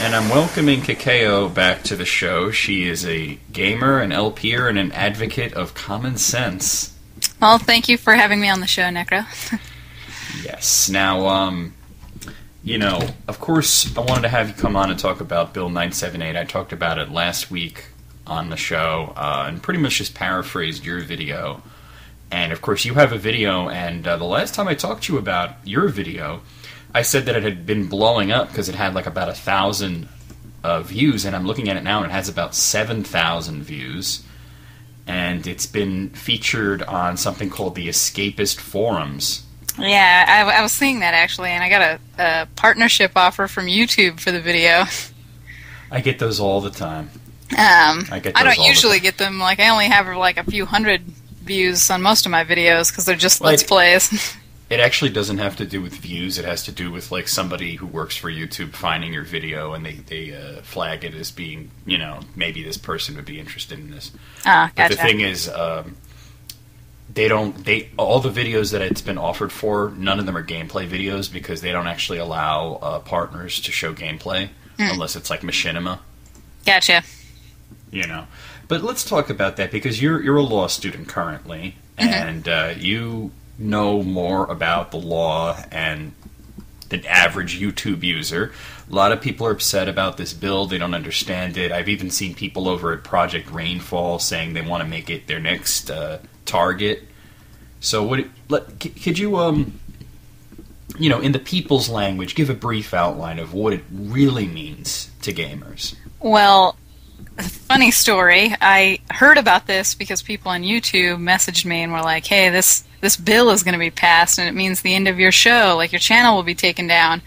And I'm welcoming Caco back to the show. She is a gamer, an LPer, and an advocate of common sense. Well, thank you for having me on the show, Necro. Yes. Now, of course, I wanted to have you come on and talk about Bill 978. I talked about it last week on the show, and pretty much just paraphrased your video. And, of course, you have a video, and the last time I talked to you about your video, I said that it had been blowing up because it had like about 1,000 views, and I'm looking at it now, and it has about 7,000 views. And it's been featured on something called the Escapist Forums. Yeah, I was seeing that actually, and I got a partnership offer from YouTube for the video. I get those all the time. I don't usually get them. Like, I only have like a few hundred views on most of my videos because they're just Let's Plays. It actually doesn't have to do with views. It has to do with like somebody who works for YouTube finding your video, and they flag it as being, maybe this person would be interested in this. Ah, gotcha. But the thing is, all the videos that it's been offered for, none of them are gameplay videos because they don't actually allow partners to show gameplay unless it's like machinima. Gotcha. But let's talk about that because you're a law student currently, and you know more about the law and the average YouTube user. A lot of people are upset about this bill. They don't understand it. I've even seen people over at Project Rainfall saying they want to make it their next target. So could you, in the people's language, give a brief outline of what it really means to gamers? Well, funny story. I heard about this because people on YouTube messaged me and were like, hey, this bill is going to be passed and it means the end of your show, like your channel will be taken down.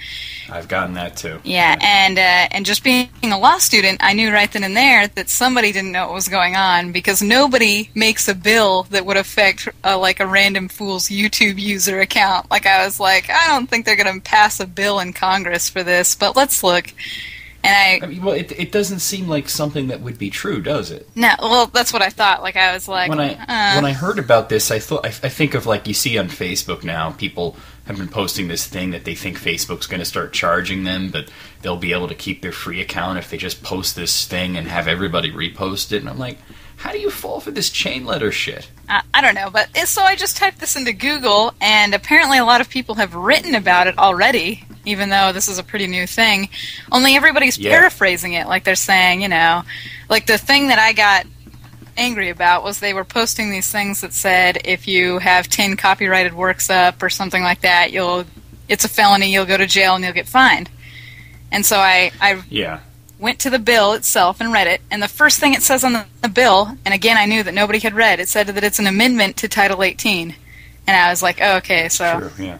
I've gotten that too. Yeah, and just being a law student, I knew right then and there that somebody didn't know what was going on because nobody makes a bill that would affect like a random fool's YouTube user account. Like, I was like, I don't think they're going to pass a bill in Congress for this, but let's look. And it doesn't seem like something that would be true, does it? No, well, that's what I thought. Like, I was like, when I heard about this, I think of, like, you see on Facebook now, people have been posting this thing that they think Facebook's going to start charging them, but they'll be able to keep their free account if they just post this thing and have everybody repost it. And I'm like, how do you fall for this chain letter shit? I don't know, but so I just typed this into Google, and apparently a lot of people have written about it already, even though this is a pretty new thing. Only everybody's paraphrasing it, like they're saying, like the thing that I got angry about was they were posting these things that said if you have 10 copyrighted works up or something like that, it's a felony, you'll go to jail and you'll get fined. And so I went to the bill itself and read it, and the first thing it says on the bill, and again I knew that nobody had read, it said that it's an amendment to Title 18. And I was like, oh, okay, so... Sure, yeah.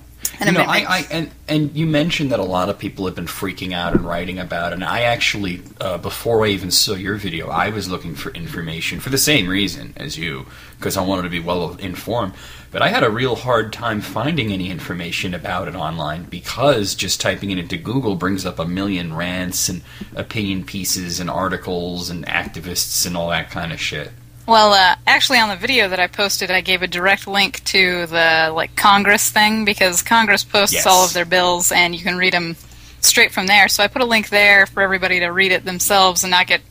And you mentioned that a lot of people have been freaking out and writing about it, and I actually, before I even saw your video, I was looking for information for the same reason as you, because I wanted to be well informed, but I had a real hard time finding any information about it online because just typing it into Google brings up a million rants and opinion pieces and articles and activists and all that kind of shit. Well, actually on the video that I posted, I gave a direct link to the Congress thing because Congress posts all of their bills and you can read them straight from there. So I put a link there for everybody to read it themselves and not get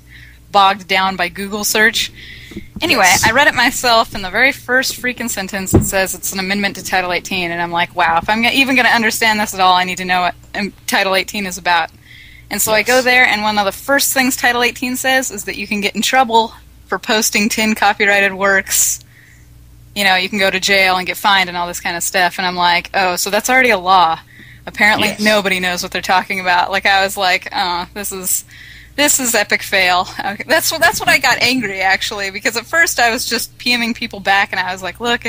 bogged down by Google search. Anyway, I read it myself, and the very first freaking sentence it says it's an amendment to Title 18, and I'm like, wow, if I'm even going to understand this at all, I need to know what Title 18 is about. And so I go there, and one of the first things Title 18 says is that you can get in trouble for posting 10 copyrighted works. You can go to jail and get fined and all this kind of stuff. And I'm like, oh, so that's already a law. Apparently nobody knows what they're talking about. Like, I was like, oh, this is epic fail. Okay, that's what I got angry, actually, because at first I was just PMing people back, and I was like, look,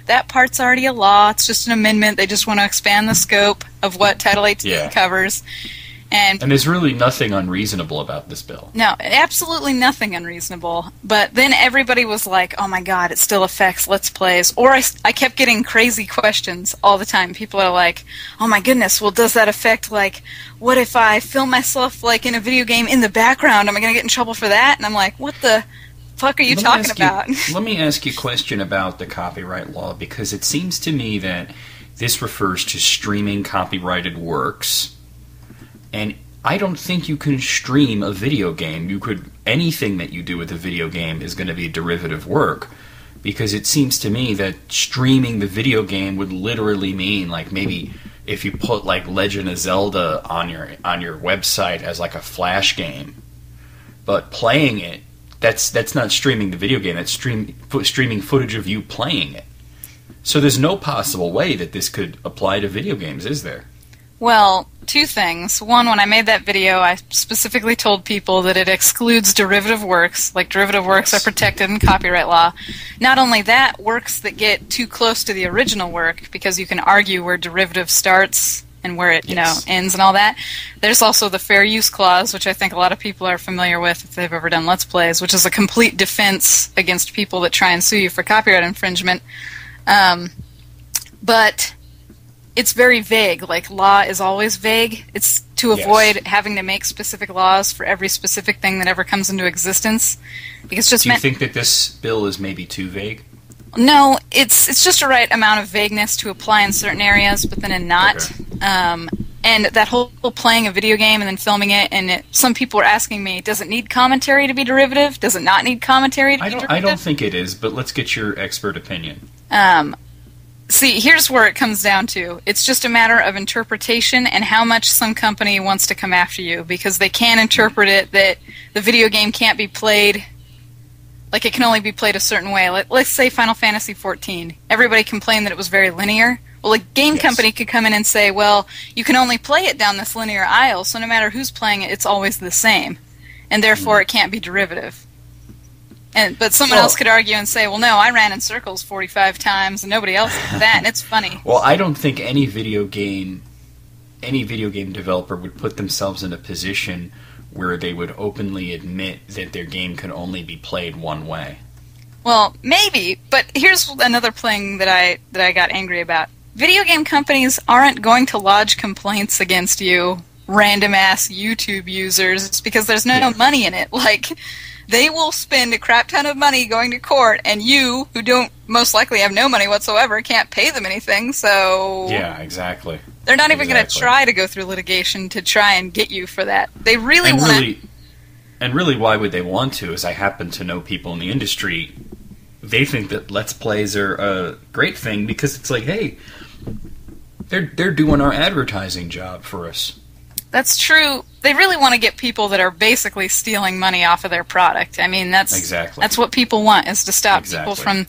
that part's already a law. It's just an amendment. They just want to expand the scope of what Title 18 covers. And there's really nothing unreasonable about this bill. No, absolutely nothing unreasonable. But then everybody was like, oh my god, it still affects Let's Plays. Or I kept getting crazy questions all the time. People are like, oh my goodness, well, does that affect, what if I film myself, in a video game in the background? Am I going to get in trouble for that? And I'm like, what the fuck are you talking about? Let me ask you a question about the copyright law, because it seems to me that this refers to streaming copyrighted works. And I don't think you can stream a video game. Anything that you do with a video game is going to be derivative work, because it seems to me that streaming the video game would literally mean, maybe if you put Legend of Zelda on your website as a flash game, but playing it, that's not streaming the video game. That's streaming footage of you playing it. So there's no possible way that this could apply to video games, is there? Well, two things. One, when I made that video, I specifically told people that it excludes derivative works, like derivative works are protected in copyright law. Not only that, works that get too close to the original work, because you can argue where derivative starts and where it, ends and all that. There's also the fair use clause, which I think a lot of people are familiar with if they've ever done Let's Plays, which is a complete defense against people that try and sue you for copyright infringement. But it's very vague. Like, law is always vague. It's to avoid having to make specific laws for every specific thing that ever comes into existence. Because just do you think that this bill is maybe too vague? No, it's just a right amount of vagueness to apply in certain areas, but then in not. Okay. And that whole playing a video game and then filming it, and some people are asking me, does it need commentary to be derivative? Does it not need commentary to be derivative? I don't think it is, but let's get your expert opinion. See, here's where it comes down to. It's just a matter of interpretation and how much some company wants to come after you, because they can interpret it that the video game can't be played, like it can only be played a certain way. Let's say Final Fantasy XIV. Everybody complained that it was very linear. Well, a game company could come in and say, well, you can only play it down this linear aisle, so no matter who's playing it, it's always the same. And therefore it can't be derivative. But someone else could argue and say, well, no, I ran in circles 45 times and nobody else did that, and it's funny. Well, I don't think any video game developer would put themselves in a position where they would openly admit that their game can only be played one way. Well, maybe, but here's another thing that I got angry about. Video game companies aren't going to lodge complaints against you, random-ass YouTube users, because there's no money in it. Like, they will spend a crap ton of money going to court, and you, who don't most likely have no money whatsoever, can't pay them anything, so... Yeah, exactly. They're not even going to try to go through litigation to try and get you for that. They really want to... And really, why would they want to, is I happen to know people in the industry, they think that Let's Plays are a great thing, because it's like, hey, they're doing our advertising job for us. That's true. They really want to get people that are basically stealing money off of their product. I mean, that's what people want, is to stop people from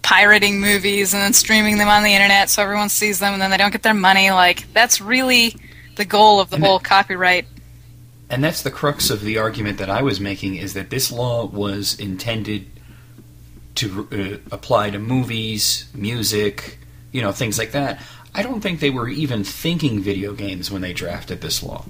pirating movies and then streaming them on the internet so everyone sees them and then they don't get their money. Like, that's really the goal of the whole copyright. And that's the crux of the argument that I was making, is that this law was intended to apply to movies, music, things like that. I don't think they were even thinking video games when they drafted this law.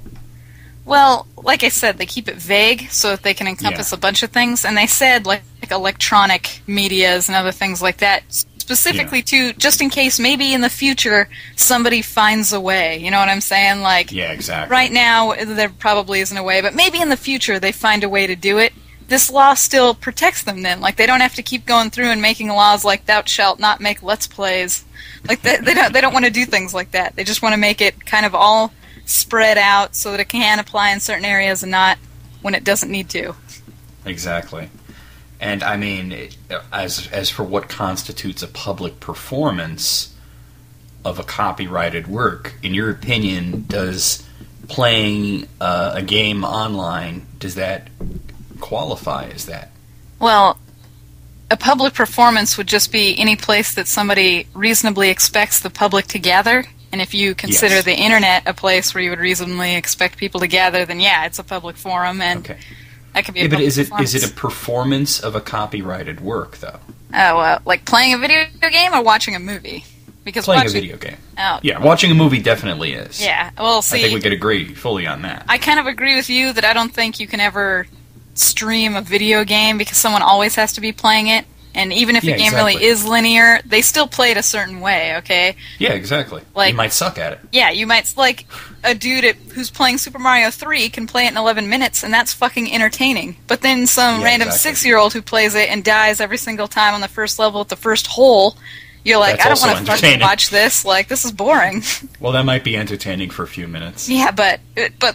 Well, like I said, they keep it vague so that they can encompass a bunch of things, and they said like electronic medias and other things like that, specifically to just in case maybe in the future somebody finds a way. You know what I'm saying? Like, yeah, exactly. Right now there probably isn't a way, but maybe in the future they find a way to do it. This law still protects them then. Like, they don't have to keep going through and making laws like thou shalt not make Let's Plays. Like, they don't want to do things like that. They just want to make it kind of all spread out so that it can apply in certain areas and not when it doesn't need to. Exactly. And, I mean, as for what constitutes a public performance of a copyrighted work, in your opinion, does playing a game online, does that qualify as that? Well, a public performance would just be any place that somebody reasonably expects the public to gather. And if you consider the internet a place where you would reasonably expect people to gather, then yeah, it's a public forum, and that could be a public performance. But is it a performance of a copyrighted work, though? Oh, like playing a video game or watching a movie? Because playing a video game. Oh. Yeah, watching a movie definitely is. Yeah, well, see... I think we could agree fully on that. I kind of agree with you that I don't think you can ever stream a video game because someone always has to be playing it. And even if a game really is linear, they still play it a certain way, okay? Yeah, exactly. Like, you might suck at it. Yeah, you might, like, a dude who's playing Super Mario 3 can play it in 11 minutes, and that's fucking entertaining. But then some random 6-year-old who plays it and dies every single time on the first level at the first hole, you're like, I don't want to fucking watch this. Like, this is boring. Well, that might be entertaining for a few minutes. Yeah, but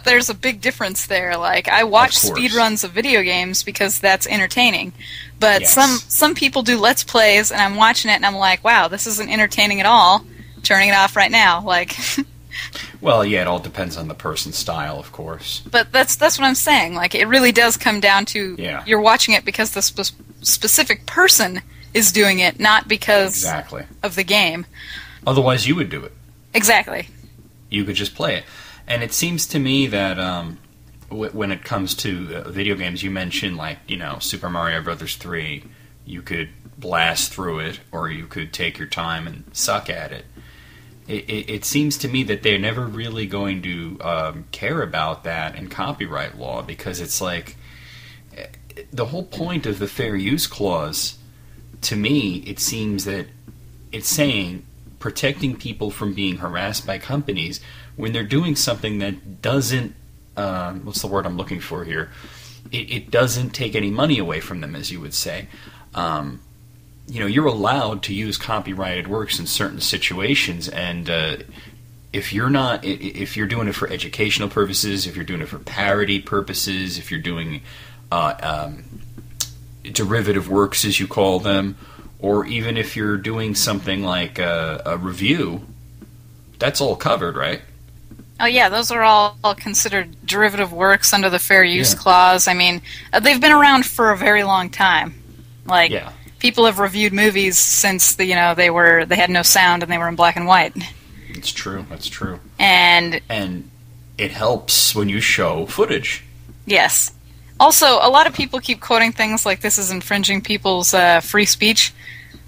there's a big difference there. Like, I watch speedruns of video games because that's entertaining. But some people do Let's Plays, and I'm watching it, and I'm like, wow, this isn't entertaining at all. Turning it off right now. Like... Well, yeah, it all depends on the person's style, of course. But that's what I'm saying. Like, it really does come down to you're watching it because the specific person is doing it, not because of the game. Otherwise, you would do it. Exactly. you could just play it. And it seems to me that when it comes to video games, you mentioned, like, you know, Super Mario Brothers 3, you could blast through it, or you could take your time and suck at it. It seems to me that they're never really going to care about that in copyright law, because it's like the whole point of the fair use clause, to me, it seems that it's saying protecting people from being harassed by companies when they're doing something that doesn't, what's the word I'm looking for here? It doesn't take any money away from them, as you would say. You know, you're allowed to use copyrighted works in certain situations, and if you're doing it for educational purposes, if you're doing it for parody purposes, if you're doing derivative works, as you call them, or even if you're doing something like a review, that's all covered, right? Oh yeah, those are all considered derivative works under the fair use clause. I mean, they've been around for a very long time. Like, people have reviewed movies since they had no sound and they were in black and white. It's true. That's true. And it helps when you show footage. Yes. Also, a lot of people keep quoting things like this is infringing people's free speech.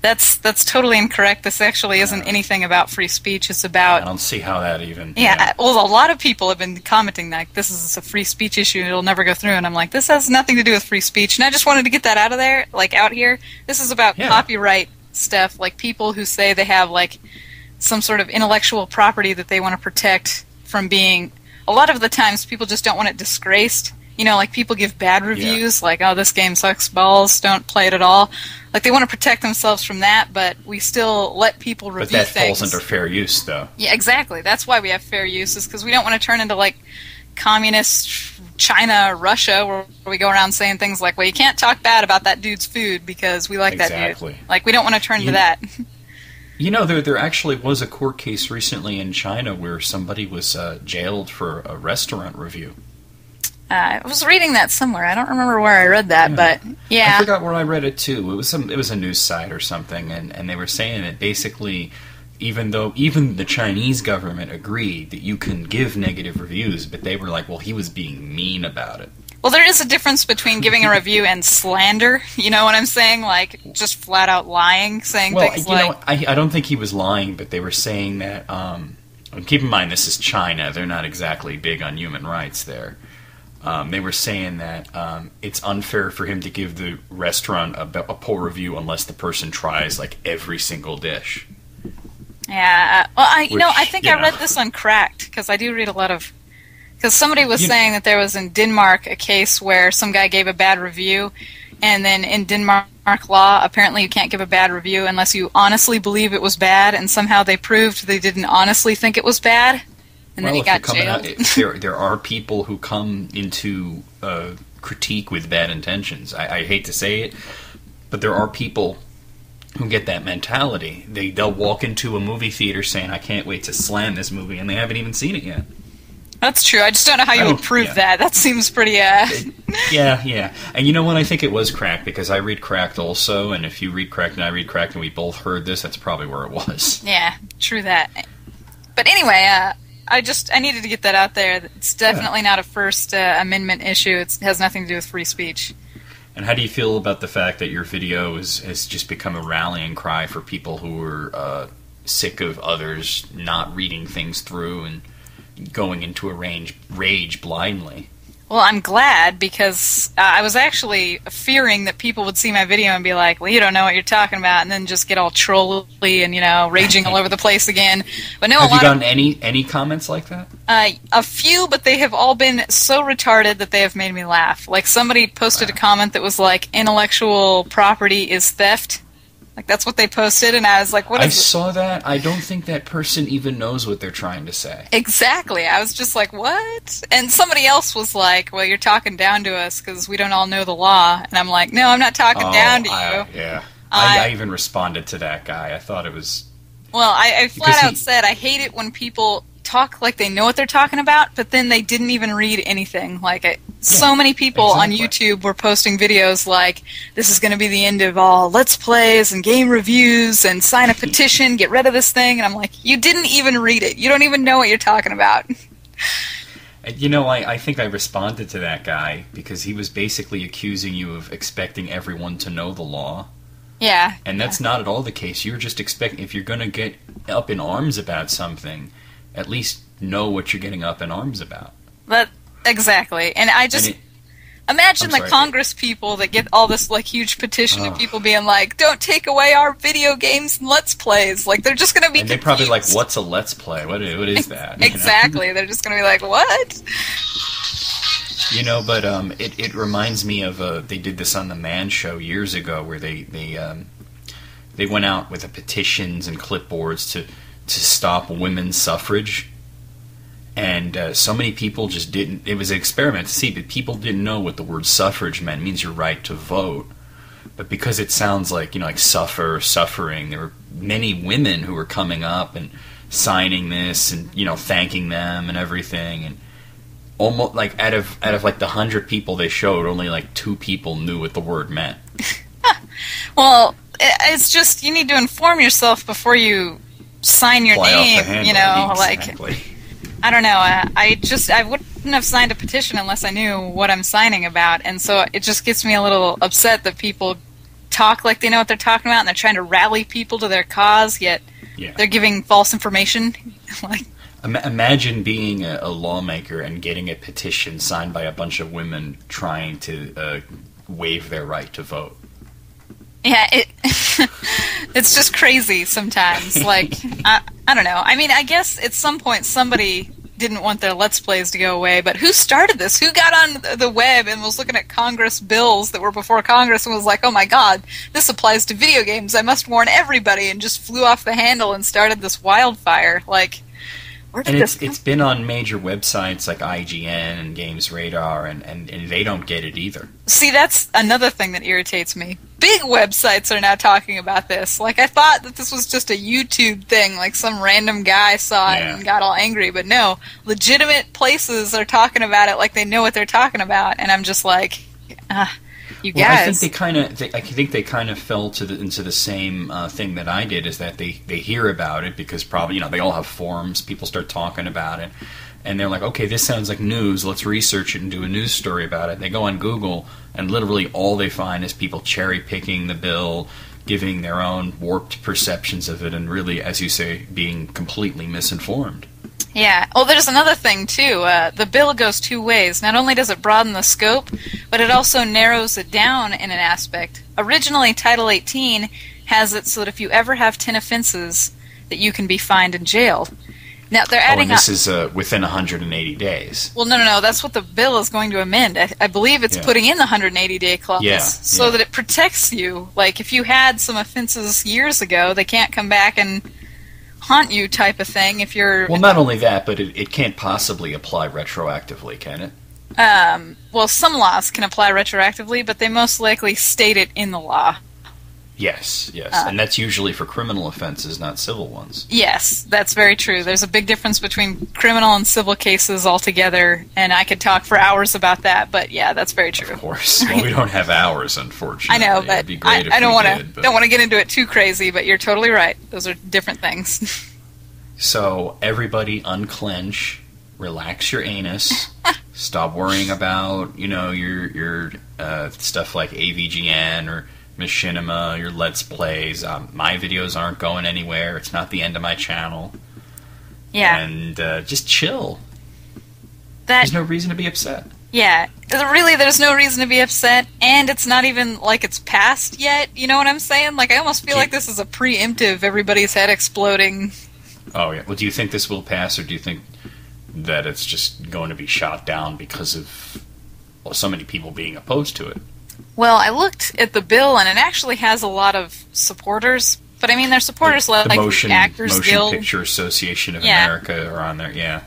That's totally incorrect. This actually isn't anything about free speech. It's about... I don't see how that even... Yeah, well, a lot of people have been commenting that this is a free speech issue, it'll never go through, and I'm like, this has nothing to do with free speech, and I just wanted to get that out of there, like, out here. This is about copyright stuff, like people who say they have, like, some sort of intellectual property that they want to protect from being... A lot of the times, people just don't want it disgraced. You know, like, people give bad reviews, like, oh, this game sucks balls, don't play it at all. Like, they want to protect themselves from that, but we still let people review things. But that falls under fair use, though. Yeah, exactly. That's why we have fair use, is because we don't want to turn into, like, communist China or Russia, where we go around saying things like, well, you can't talk bad about that dude's food because we like that dude. Like, we don't want to turn to that. You know, there actually was a court case recently in China where somebody was jailed for a restaurant review. I was reading that somewhere. I don't remember where I read that, but yeah. I forgot where I read it too. It was a news site or something, and they were saying that basically, even the Chinese government agreed that you can give negative reviews, but they were like, well, he was being mean about it. Well, there is a difference between giving a review and slander. You know what I'm saying? Like, just flat out lying, saying things like... I don't think he was lying, but they were saying that... keep in mind, this is China. They're not exactly big on human rights there. They were saying that it's unfair for him to give the restaurant a poor review unless the person tries, like, every single dish. Yeah. Well, I think I read this on Cracked, because I do read a lot of... Because somebody was saying that there was in Denmark a case where some guy gave a bad review, and then in Denmark law, apparently you can't give a bad review unless you honestly believe it was bad, and somehow they proved they didn't honestly think it was bad. And then he got jailed. There are people who come into critique with bad intentions. I hate to say it, but there are people who get that mentality. They'll walk into a movie theater saying, I can't wait to slam this movie, and they haven't even seen it yet. That's true. I just don't know how you would prove that. That seems pretty... Yeah. And you know what? I think it was Cracked, because I read Cracked also, and if you read Cracked and I read Cracked and we both heard this, that's probably where it was. Yeah, true that. But anyway, I needed to get that out there. It's definitely not a First Amendment issue. It has nothing to do with free speech. And how do you feel about the fact that your video has just become a rallying cry for people who are sick of others not reading things through and going into a rage blindly? Well, I'm glad, because I was actually fearing that people would see my video and be like, well, you don't know what you're talking about, and then just get all trolly and, raging all over the place again. But no, have you gotten any comments like that? A few, but they have all been so retarded that they have made me laugh. Like, somebody posted a comment that was like, intellectual property is theft. Like, that's what they posted, and I was like, what is I saw that. I don't think that person even knows what they're trying to say. Exactly. I was just like, what? And somebody else was like, well, you're talking down to us because we don't all know the law. And I'm like, no, I'm not talking down to you. Yeah. I even responded to that guy. I thought it was... Well, I flat out said I hate it when people talk like they know what they're talking about, but then they didn't even read anything. So many people on YouTube were posting videos like, this is going to be the end of all Let's Plays and game reviews and sign a petition, get rid of this thing. And I'm like, you didn't even read it. You don't even know what you're talking about. You know, I think I responded to that guy because he was basically accusing you of expecting everyone to know the law. Yeah. And that's not at all the case. You're just expecting, if you're going to get up in arms about something, at least know what you're getting up in arms about. Exactly. And I just imagine the Congress people that get all this huge petition of people being like, don't take away our video games and Let's Plays. Like, they're just going to be And confused. they're probably like, what's a Let's Play? What is that? Exactly. They're just going to be like, what? You know, but it reminds me of they did this on the Man Show years ago, where they went out with petitions and clipboards to stop women's suffrage, and so many people just didn't. It was an experiment to see, but people didn't know what the word suffrage meant. It means your right to vote, but because it sounds like suffering, there were many women who were coming up and signing this and thanking them and everything, and almost like out of the 100 people they showed, only 2 people knew what the word meant. Well, it's just, you need to inform yourself before you sign your name. Exactly. I don't know. I wouldn't have signed a petition unless I knew what I'm signing about, and so it just gets me a little upset that people talk like they know what they're talking about, and they're trying to rally people to their cause, yet they're giving false information. Imagine being a lawmaker and getting a petition signed by a bunch of women trying to waive their right to vote. Yeah, it's just crazy sometimes. I don't know. I mean, I guess at some point somebody didn't want their Let's Plays to go away, but who started this? Who got on the web and was looking at Congress bills that were before Congress and was like, oh my god, this applies to video games, I must warn everybody, and just flew off the handle and started this wildfire? It's been on major websites like IGN and Games Radar, and they don't get it either. See, that's another thing that irritates me. Big websites are now talking about this. I thought that this was just a YouTube thing, some random guy saw it and got all angry, but no, legitimate places are talking about it like they know what they're talking about, and I'm just like, you guys. Well, I think they kind of fell into the same thing that I did, is that they hear about it because probably they all have forums, people start talking about it, and they're like, okay, this sounds like news, let's research it and do a news story about it. They go on Google, and literally all they find is people cherry picking the bill, giving their own warped perceptions of it, and really, as you say, being completely misinformed. Yeah. Well, there's another thing, too. The bill goes 2 ways. Not only does it broaden the scope, but it also narrows it down in an aspect. Originally, Title 18 has it so that if you ever have 10 offenses, that you can be fined and jailed. Now, they're adding and this is within 180 days. Well, no. That's what the bill is going to amend. I believe it's putting in the 180-day clause so that it protects you. If you had some offenses years ago, they can't come back and haunt you type of thing if you're... Well, not only that, but it can't possibly apply retroactively, can it? Well, some laws can apply retroactively, but they most likely state it in the law. Yes. And that's usually for criminal offenses, not civil ones. Yes, that's very true. There's a big difference between criminal and civil cases altogether, and I could talk for hours about that, but yeah, that's very true. Of course. Well, we don't have hours, unfortunately. I know, but It'd be great I don't want to get into it too crazy, but you're totally right. Those are different things. So, everybody unclench, relax your anus, stop worrying about, your stuff like AVGN or Machinima, your Let's Plays. My videos aren't going anywhere. It's not the end of my channel. Yeah. And just chill. There's no reason to be upset. Yeah. Really, there's no reason to be upset, and it's not even like it's passed yet. You know what I'm saying? I almost feel like this is a preemptive, everybody's head exploding. Oh, yeah. Well, do you think this will pass, or do you think that it's just going to be shot down because of so many people being opposed to it? Well, I looked at the bill, and it actually has a lot of supporters. But, I mean, their supporters like the Actors Guild. Motion Picture Association of America are on there,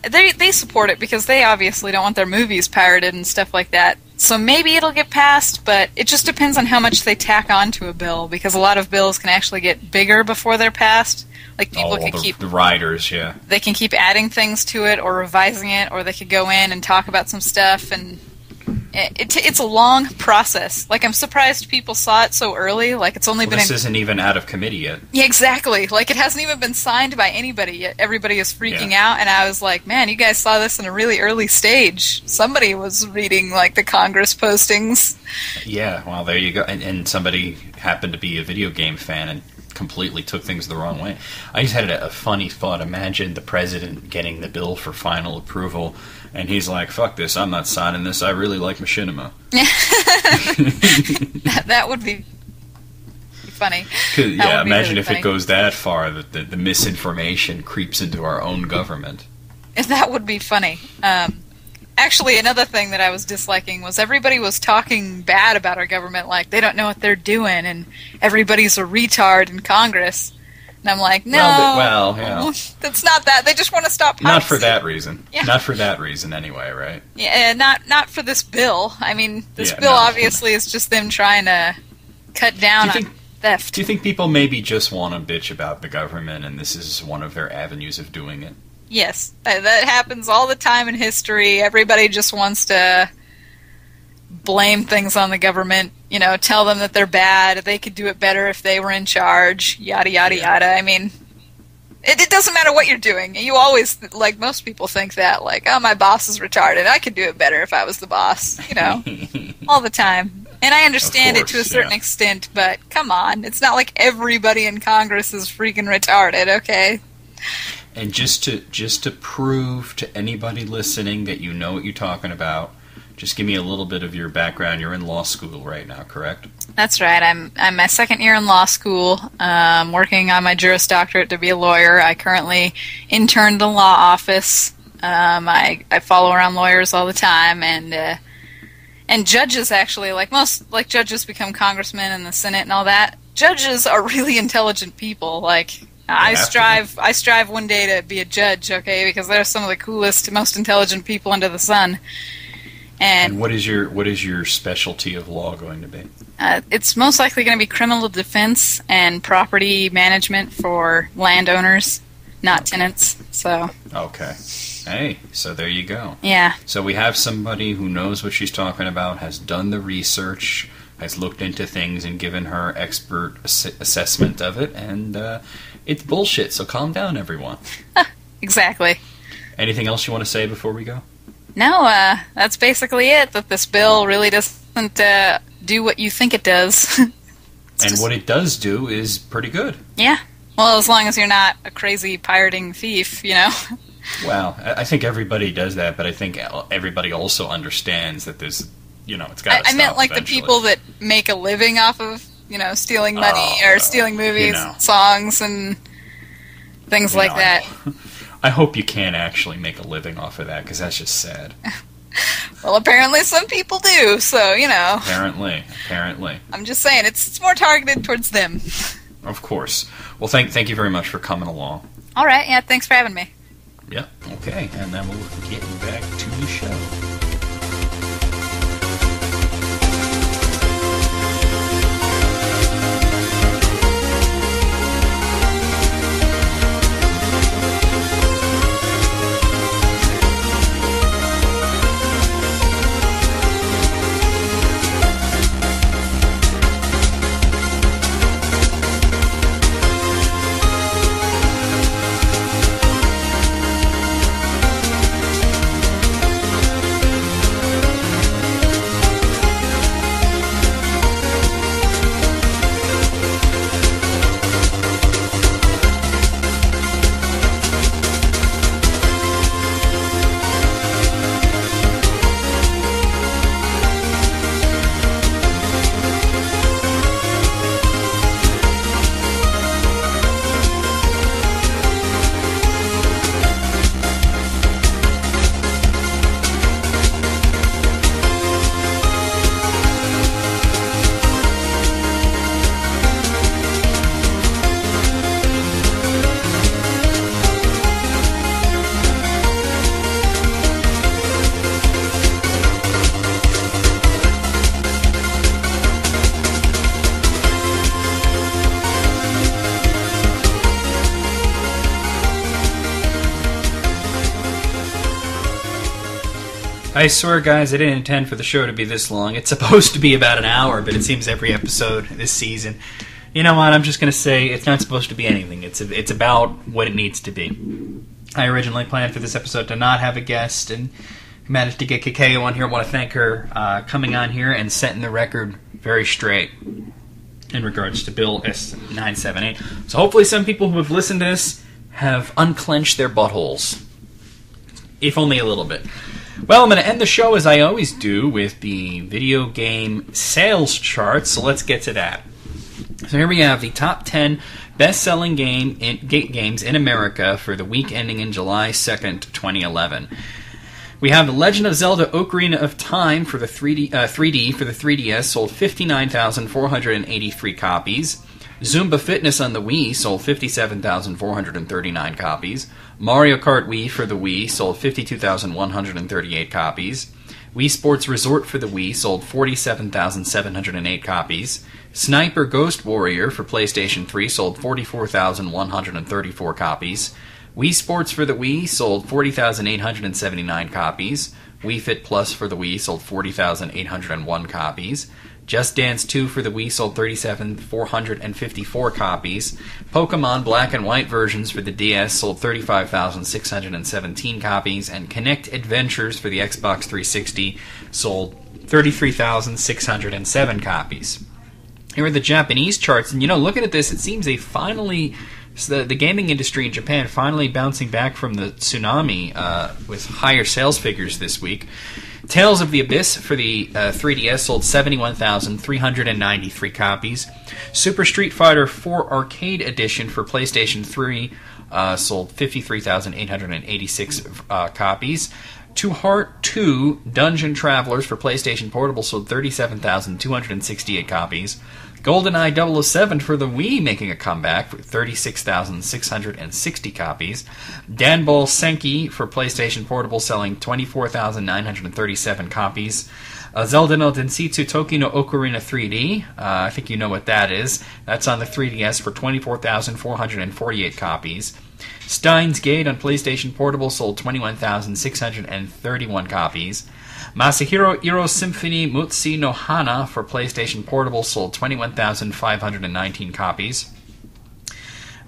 They support it because they obviously don't want their movies pirated and stuff like that. So maybe it'll get passed, but it just depends on how much they tack onto a bill, because a lot of bills can actually get bigger before they're passed. Like people can keep the riders, yeah. They can keep adding things to it or revising it, or they could go in and talk about some stuff, and it's a long process. Like, I'm surprised people saw it so early. Like, it's only been this isn't even out of committee yet. Yeah, exactly. Like, it hasn't even been signed by anybody yet. Everybody is freaking out, and I was like, man, you guys saw this in a really early stage. Somebody was reading, like, the Congress postings. Yeah, well, there you go. And somebody happened to be a video game fan and completely took things the wrong way. I just had a funny thought. Imagine the president getting the bill for final approval, and he's like, fuck this, I'm not signing this, I really like machinima. That would be funny. Yeah, imagine really if it goes that far, that the misinformation creeps into our own government. That would be funny. Actually, another thing that I was disliking was everybody was talking bad about our government, like they don't know what they're doing, and everybody's a retard in Congress. And I'm like, no, that's not that. They just want to stop piracy. Not for that reason. Yeah. Not for that reason, anyway, right? Yeah, not for this bill. I mean, this bill obviously is just them trying to cut down on theft. Do you think people maybe just want to bitch about the government, and this is one of their avenues of doing it? Yes, that happens all the time in history. Everybody just wants to blame things on the government, you know, tell them that they're bad, they could do it better if they were in charge, yada, yada, yada. I mean, it doesn't matter what you're doing. You always, like most people think that, like, oh, my boss is retarded, I could do it better if I was the boss, you know, all the time. And I understand it to a certain extent, but come on, it's not like everybody in Congress is freaking retarded, okay? And just to prove to anybody listening that you know what you're talking about, just give me a little bit of your background. You're in law school right now, correct? That's right. I'm my second year in law school, working on my Juris Doctorate to be a lawyer. I currently intern in the law office. I follow around lawyers all the time, and judges actually, like judges become congressmen in the Senate and all that. Judges are really intelligent people. Like, I strive one day to be a judge, okay, because they're some of the coolest, most intelligent people under the sun. And what is your specialty of law going to be? It's most likely going to be criminal defense and property management for landowners, not tenants. So. Okay. Hey, so there you go. Yeah. So we have somebody who knows what she's talking about, has done the research, has looked into things, and given her expert assessment of it, and it's bullshit, so calm down, everyone. Exactly. Anything else you want to say before we go? No, that's basically it, that this bill really doesn't do what you think it does. And what it does do is pretty good. Yeah. Well, as long as you're not a crazy pirating thief, you know. Well, I think everybody does that, but I think everybody also understands that there's, you know, it's got to stop. I meant like eventually. The people that make a living off of, you know, stealing money or stealing movies, songs, and things like that. I hope you can't actually make a living off of that, because that's just sad. Well, apparently some people do, so, you know. Apparently. I'm just saying, it's more targeted towards them. Of course. Well, thank you very much for coming along. All right, yeah, thanks for having me. Yeah, okay, and then we'll get back to the show. I swear, guys, I didn't intend for the show to be this long. It's supposed to be about an hour, but it seems every episode this season. You know what? I'm just going to say it's not supposed to be anything. It's about what it needs to be. I originally planned for this episode to not have a guest, and managed to get Caco on here. I want to thank her coming on here and setting the record very straight in regards to Bill S978. So hopefully some people who have listened to this have unclenched their buttholes. If only a little bit. Well, I'm going to end the show as I always do with the video game sales chart, so let's get to that. So here we have the top 10 best-selling games in America for the week ending in July 2nd, 2011. We have The Legend of Zelda Ocarina of Time for the 3D for the 3DS sold 59,483 copies. Zumba Fitness on the Wii sold 57,439 copies. Mario Kart Wii for the Wii sold 52,138 copies. Wii Sports Resort for the Wii sold 47,708 copies. Sniper Ghost Warrior for PlayStation 3 sold 44,134 copies. Wii Sports for the Wii sold 40,879 copies. Wii Fit Plus for the Wii sold 40,801 copies. Just Dance 2 for the Wii sold 37,454 copies. Pokemon Black and White versions for the DS sold 35,617 copies. And Kinect Adventures for the Xbox 360 sold 33,607 copies. Here are the Japanese charts, and looking at this, it seems the gaming industry in Japan finally bouncing back from the tsunami with higher sales figures this week. Tales of the Abyss for the 3DS sold 71,393 copies. Super Street Fighter 4 Arcade Edition for PlayStation 3 sold 53,886 copies. To Heart 2 Dungeon Travelers for PlayStation Portable sold 37,268 copies. GoldenEye 007 for the Wii making a comeback for 36,660 copies. Danball Senki for PlayStation Portable selling 24,937 copies. Zelda no Densetsu Toki no Ocarina 3D, I think you know what that is. That's on the 3DS for 24,448 copies. Steins Gate on PlayStation Portable sold 21,631 copies. Masahiro Iro Symphony Mutsi no Hana for PlayStation Portable sold 21,519 copies.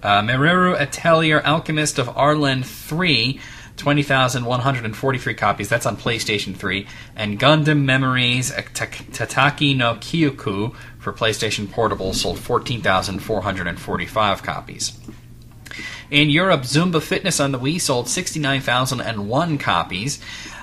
Mereru Atelier Alchemist of Arlen 3, 20,143 copies. That's on PlayStation 3. And Gundam Memories Tataki no Kyoku for PlayStation Portable sold 14,445 copies. In Europe, Zumba Fitness on the Wii sold 69,001 copies.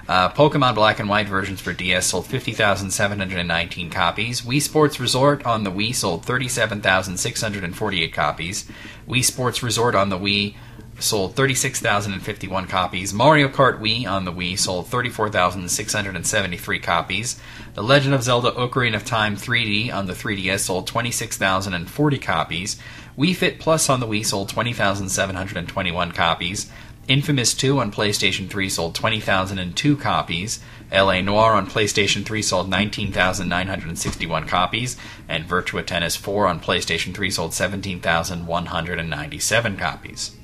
Pokemon Black and White versions for DS sold 50,719 copies. Wii Sports Resort on the Wii sold 37,648 copies. Wii Sports Resort on the Wii sold 36,051 copies. Mario Kart Wii on the Wii sold 34,673 copies. The Legend of Zelda Ocarina of Time 3D on the 3DS sold 26,040 copies. Wii Fit Plus on the Wii sold 20,721 copies. Infamous 2 on PlayStation 3 sold 20,002 copies. L.A. Noire on PlayStation 3 sold 19,961 copies. And Virtua Tennis 4 on PlayStation 3 sold 17,197 copies.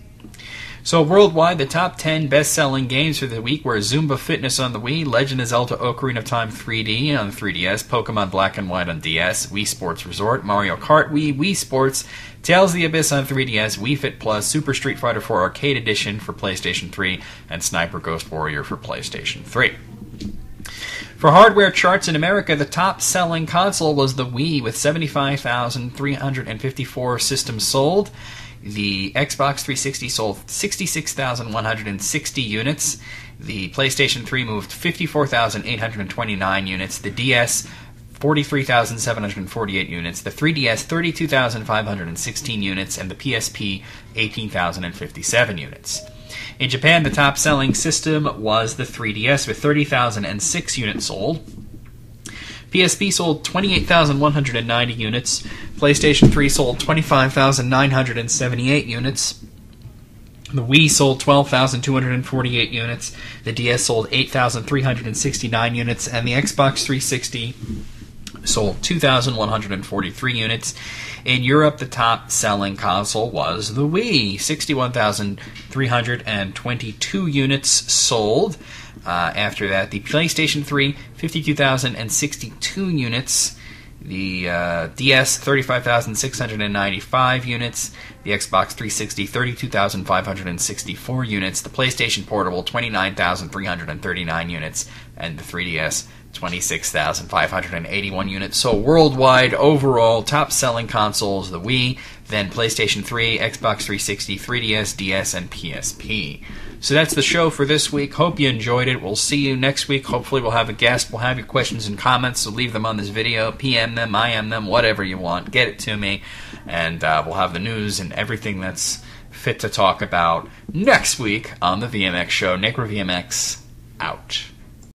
So worldwide, the top 10 best-selling games for the week were Zumba Fitness on the Wii, Legend of Zelda Ocarina of Time 3D on the 3DS, Pokemon Black and White on DS, Wii Sports Resort, Mario Kart Wii, Wii Sports, Tales of the Abyss on 3DS, Wii Fit Plus, Super Street Fighter 4 Arcade Edition for PlayStation 3, and Sniper Ghost Warrior for PlayStation 3. For hardware charts in America, the top-selling console was the Wii with 75,354 systems sold. The Xbox 360 sold 66,160 units. The PlayStation 3 moved 54,829 units. The DS, 43,748 units. The 3DS, 32,516 units. And the PSP, 18,057 units. In Japan, the top-selling system was the 3DS with 30,006 units sold. PSP sold 28,190 units. PlayStation 3 sold 25,978 units. The Wii sold 12,248 units. The DS sold 8,369 units. And the Xbox 360 sold 2,143 units. In Europe, the top-selling console was the Wii. 61,322 units sold. After that, the PlayStation 3, 52,062 units. The DS, 35,695 units. The Xbox 360, 32,564 units. The PlayStation Portable, 29,339 units. And the 3DS, 26,581 units. So worldwide, overall, top-selling consoles, the Wii, then PlayStation 3, Xbox 360, 3DS, DS, and PSP. So that's the show for this week. Hope you enjoyed it. We'll see you next week. Hopefully we'll have a guest. We'll have your questions and comments, so leave them on this video. PM them, IM them, whatever you want. Get it to me. And we'll have the news and everything that's fit to talk about next week on the VMX show. Nick VMX, out.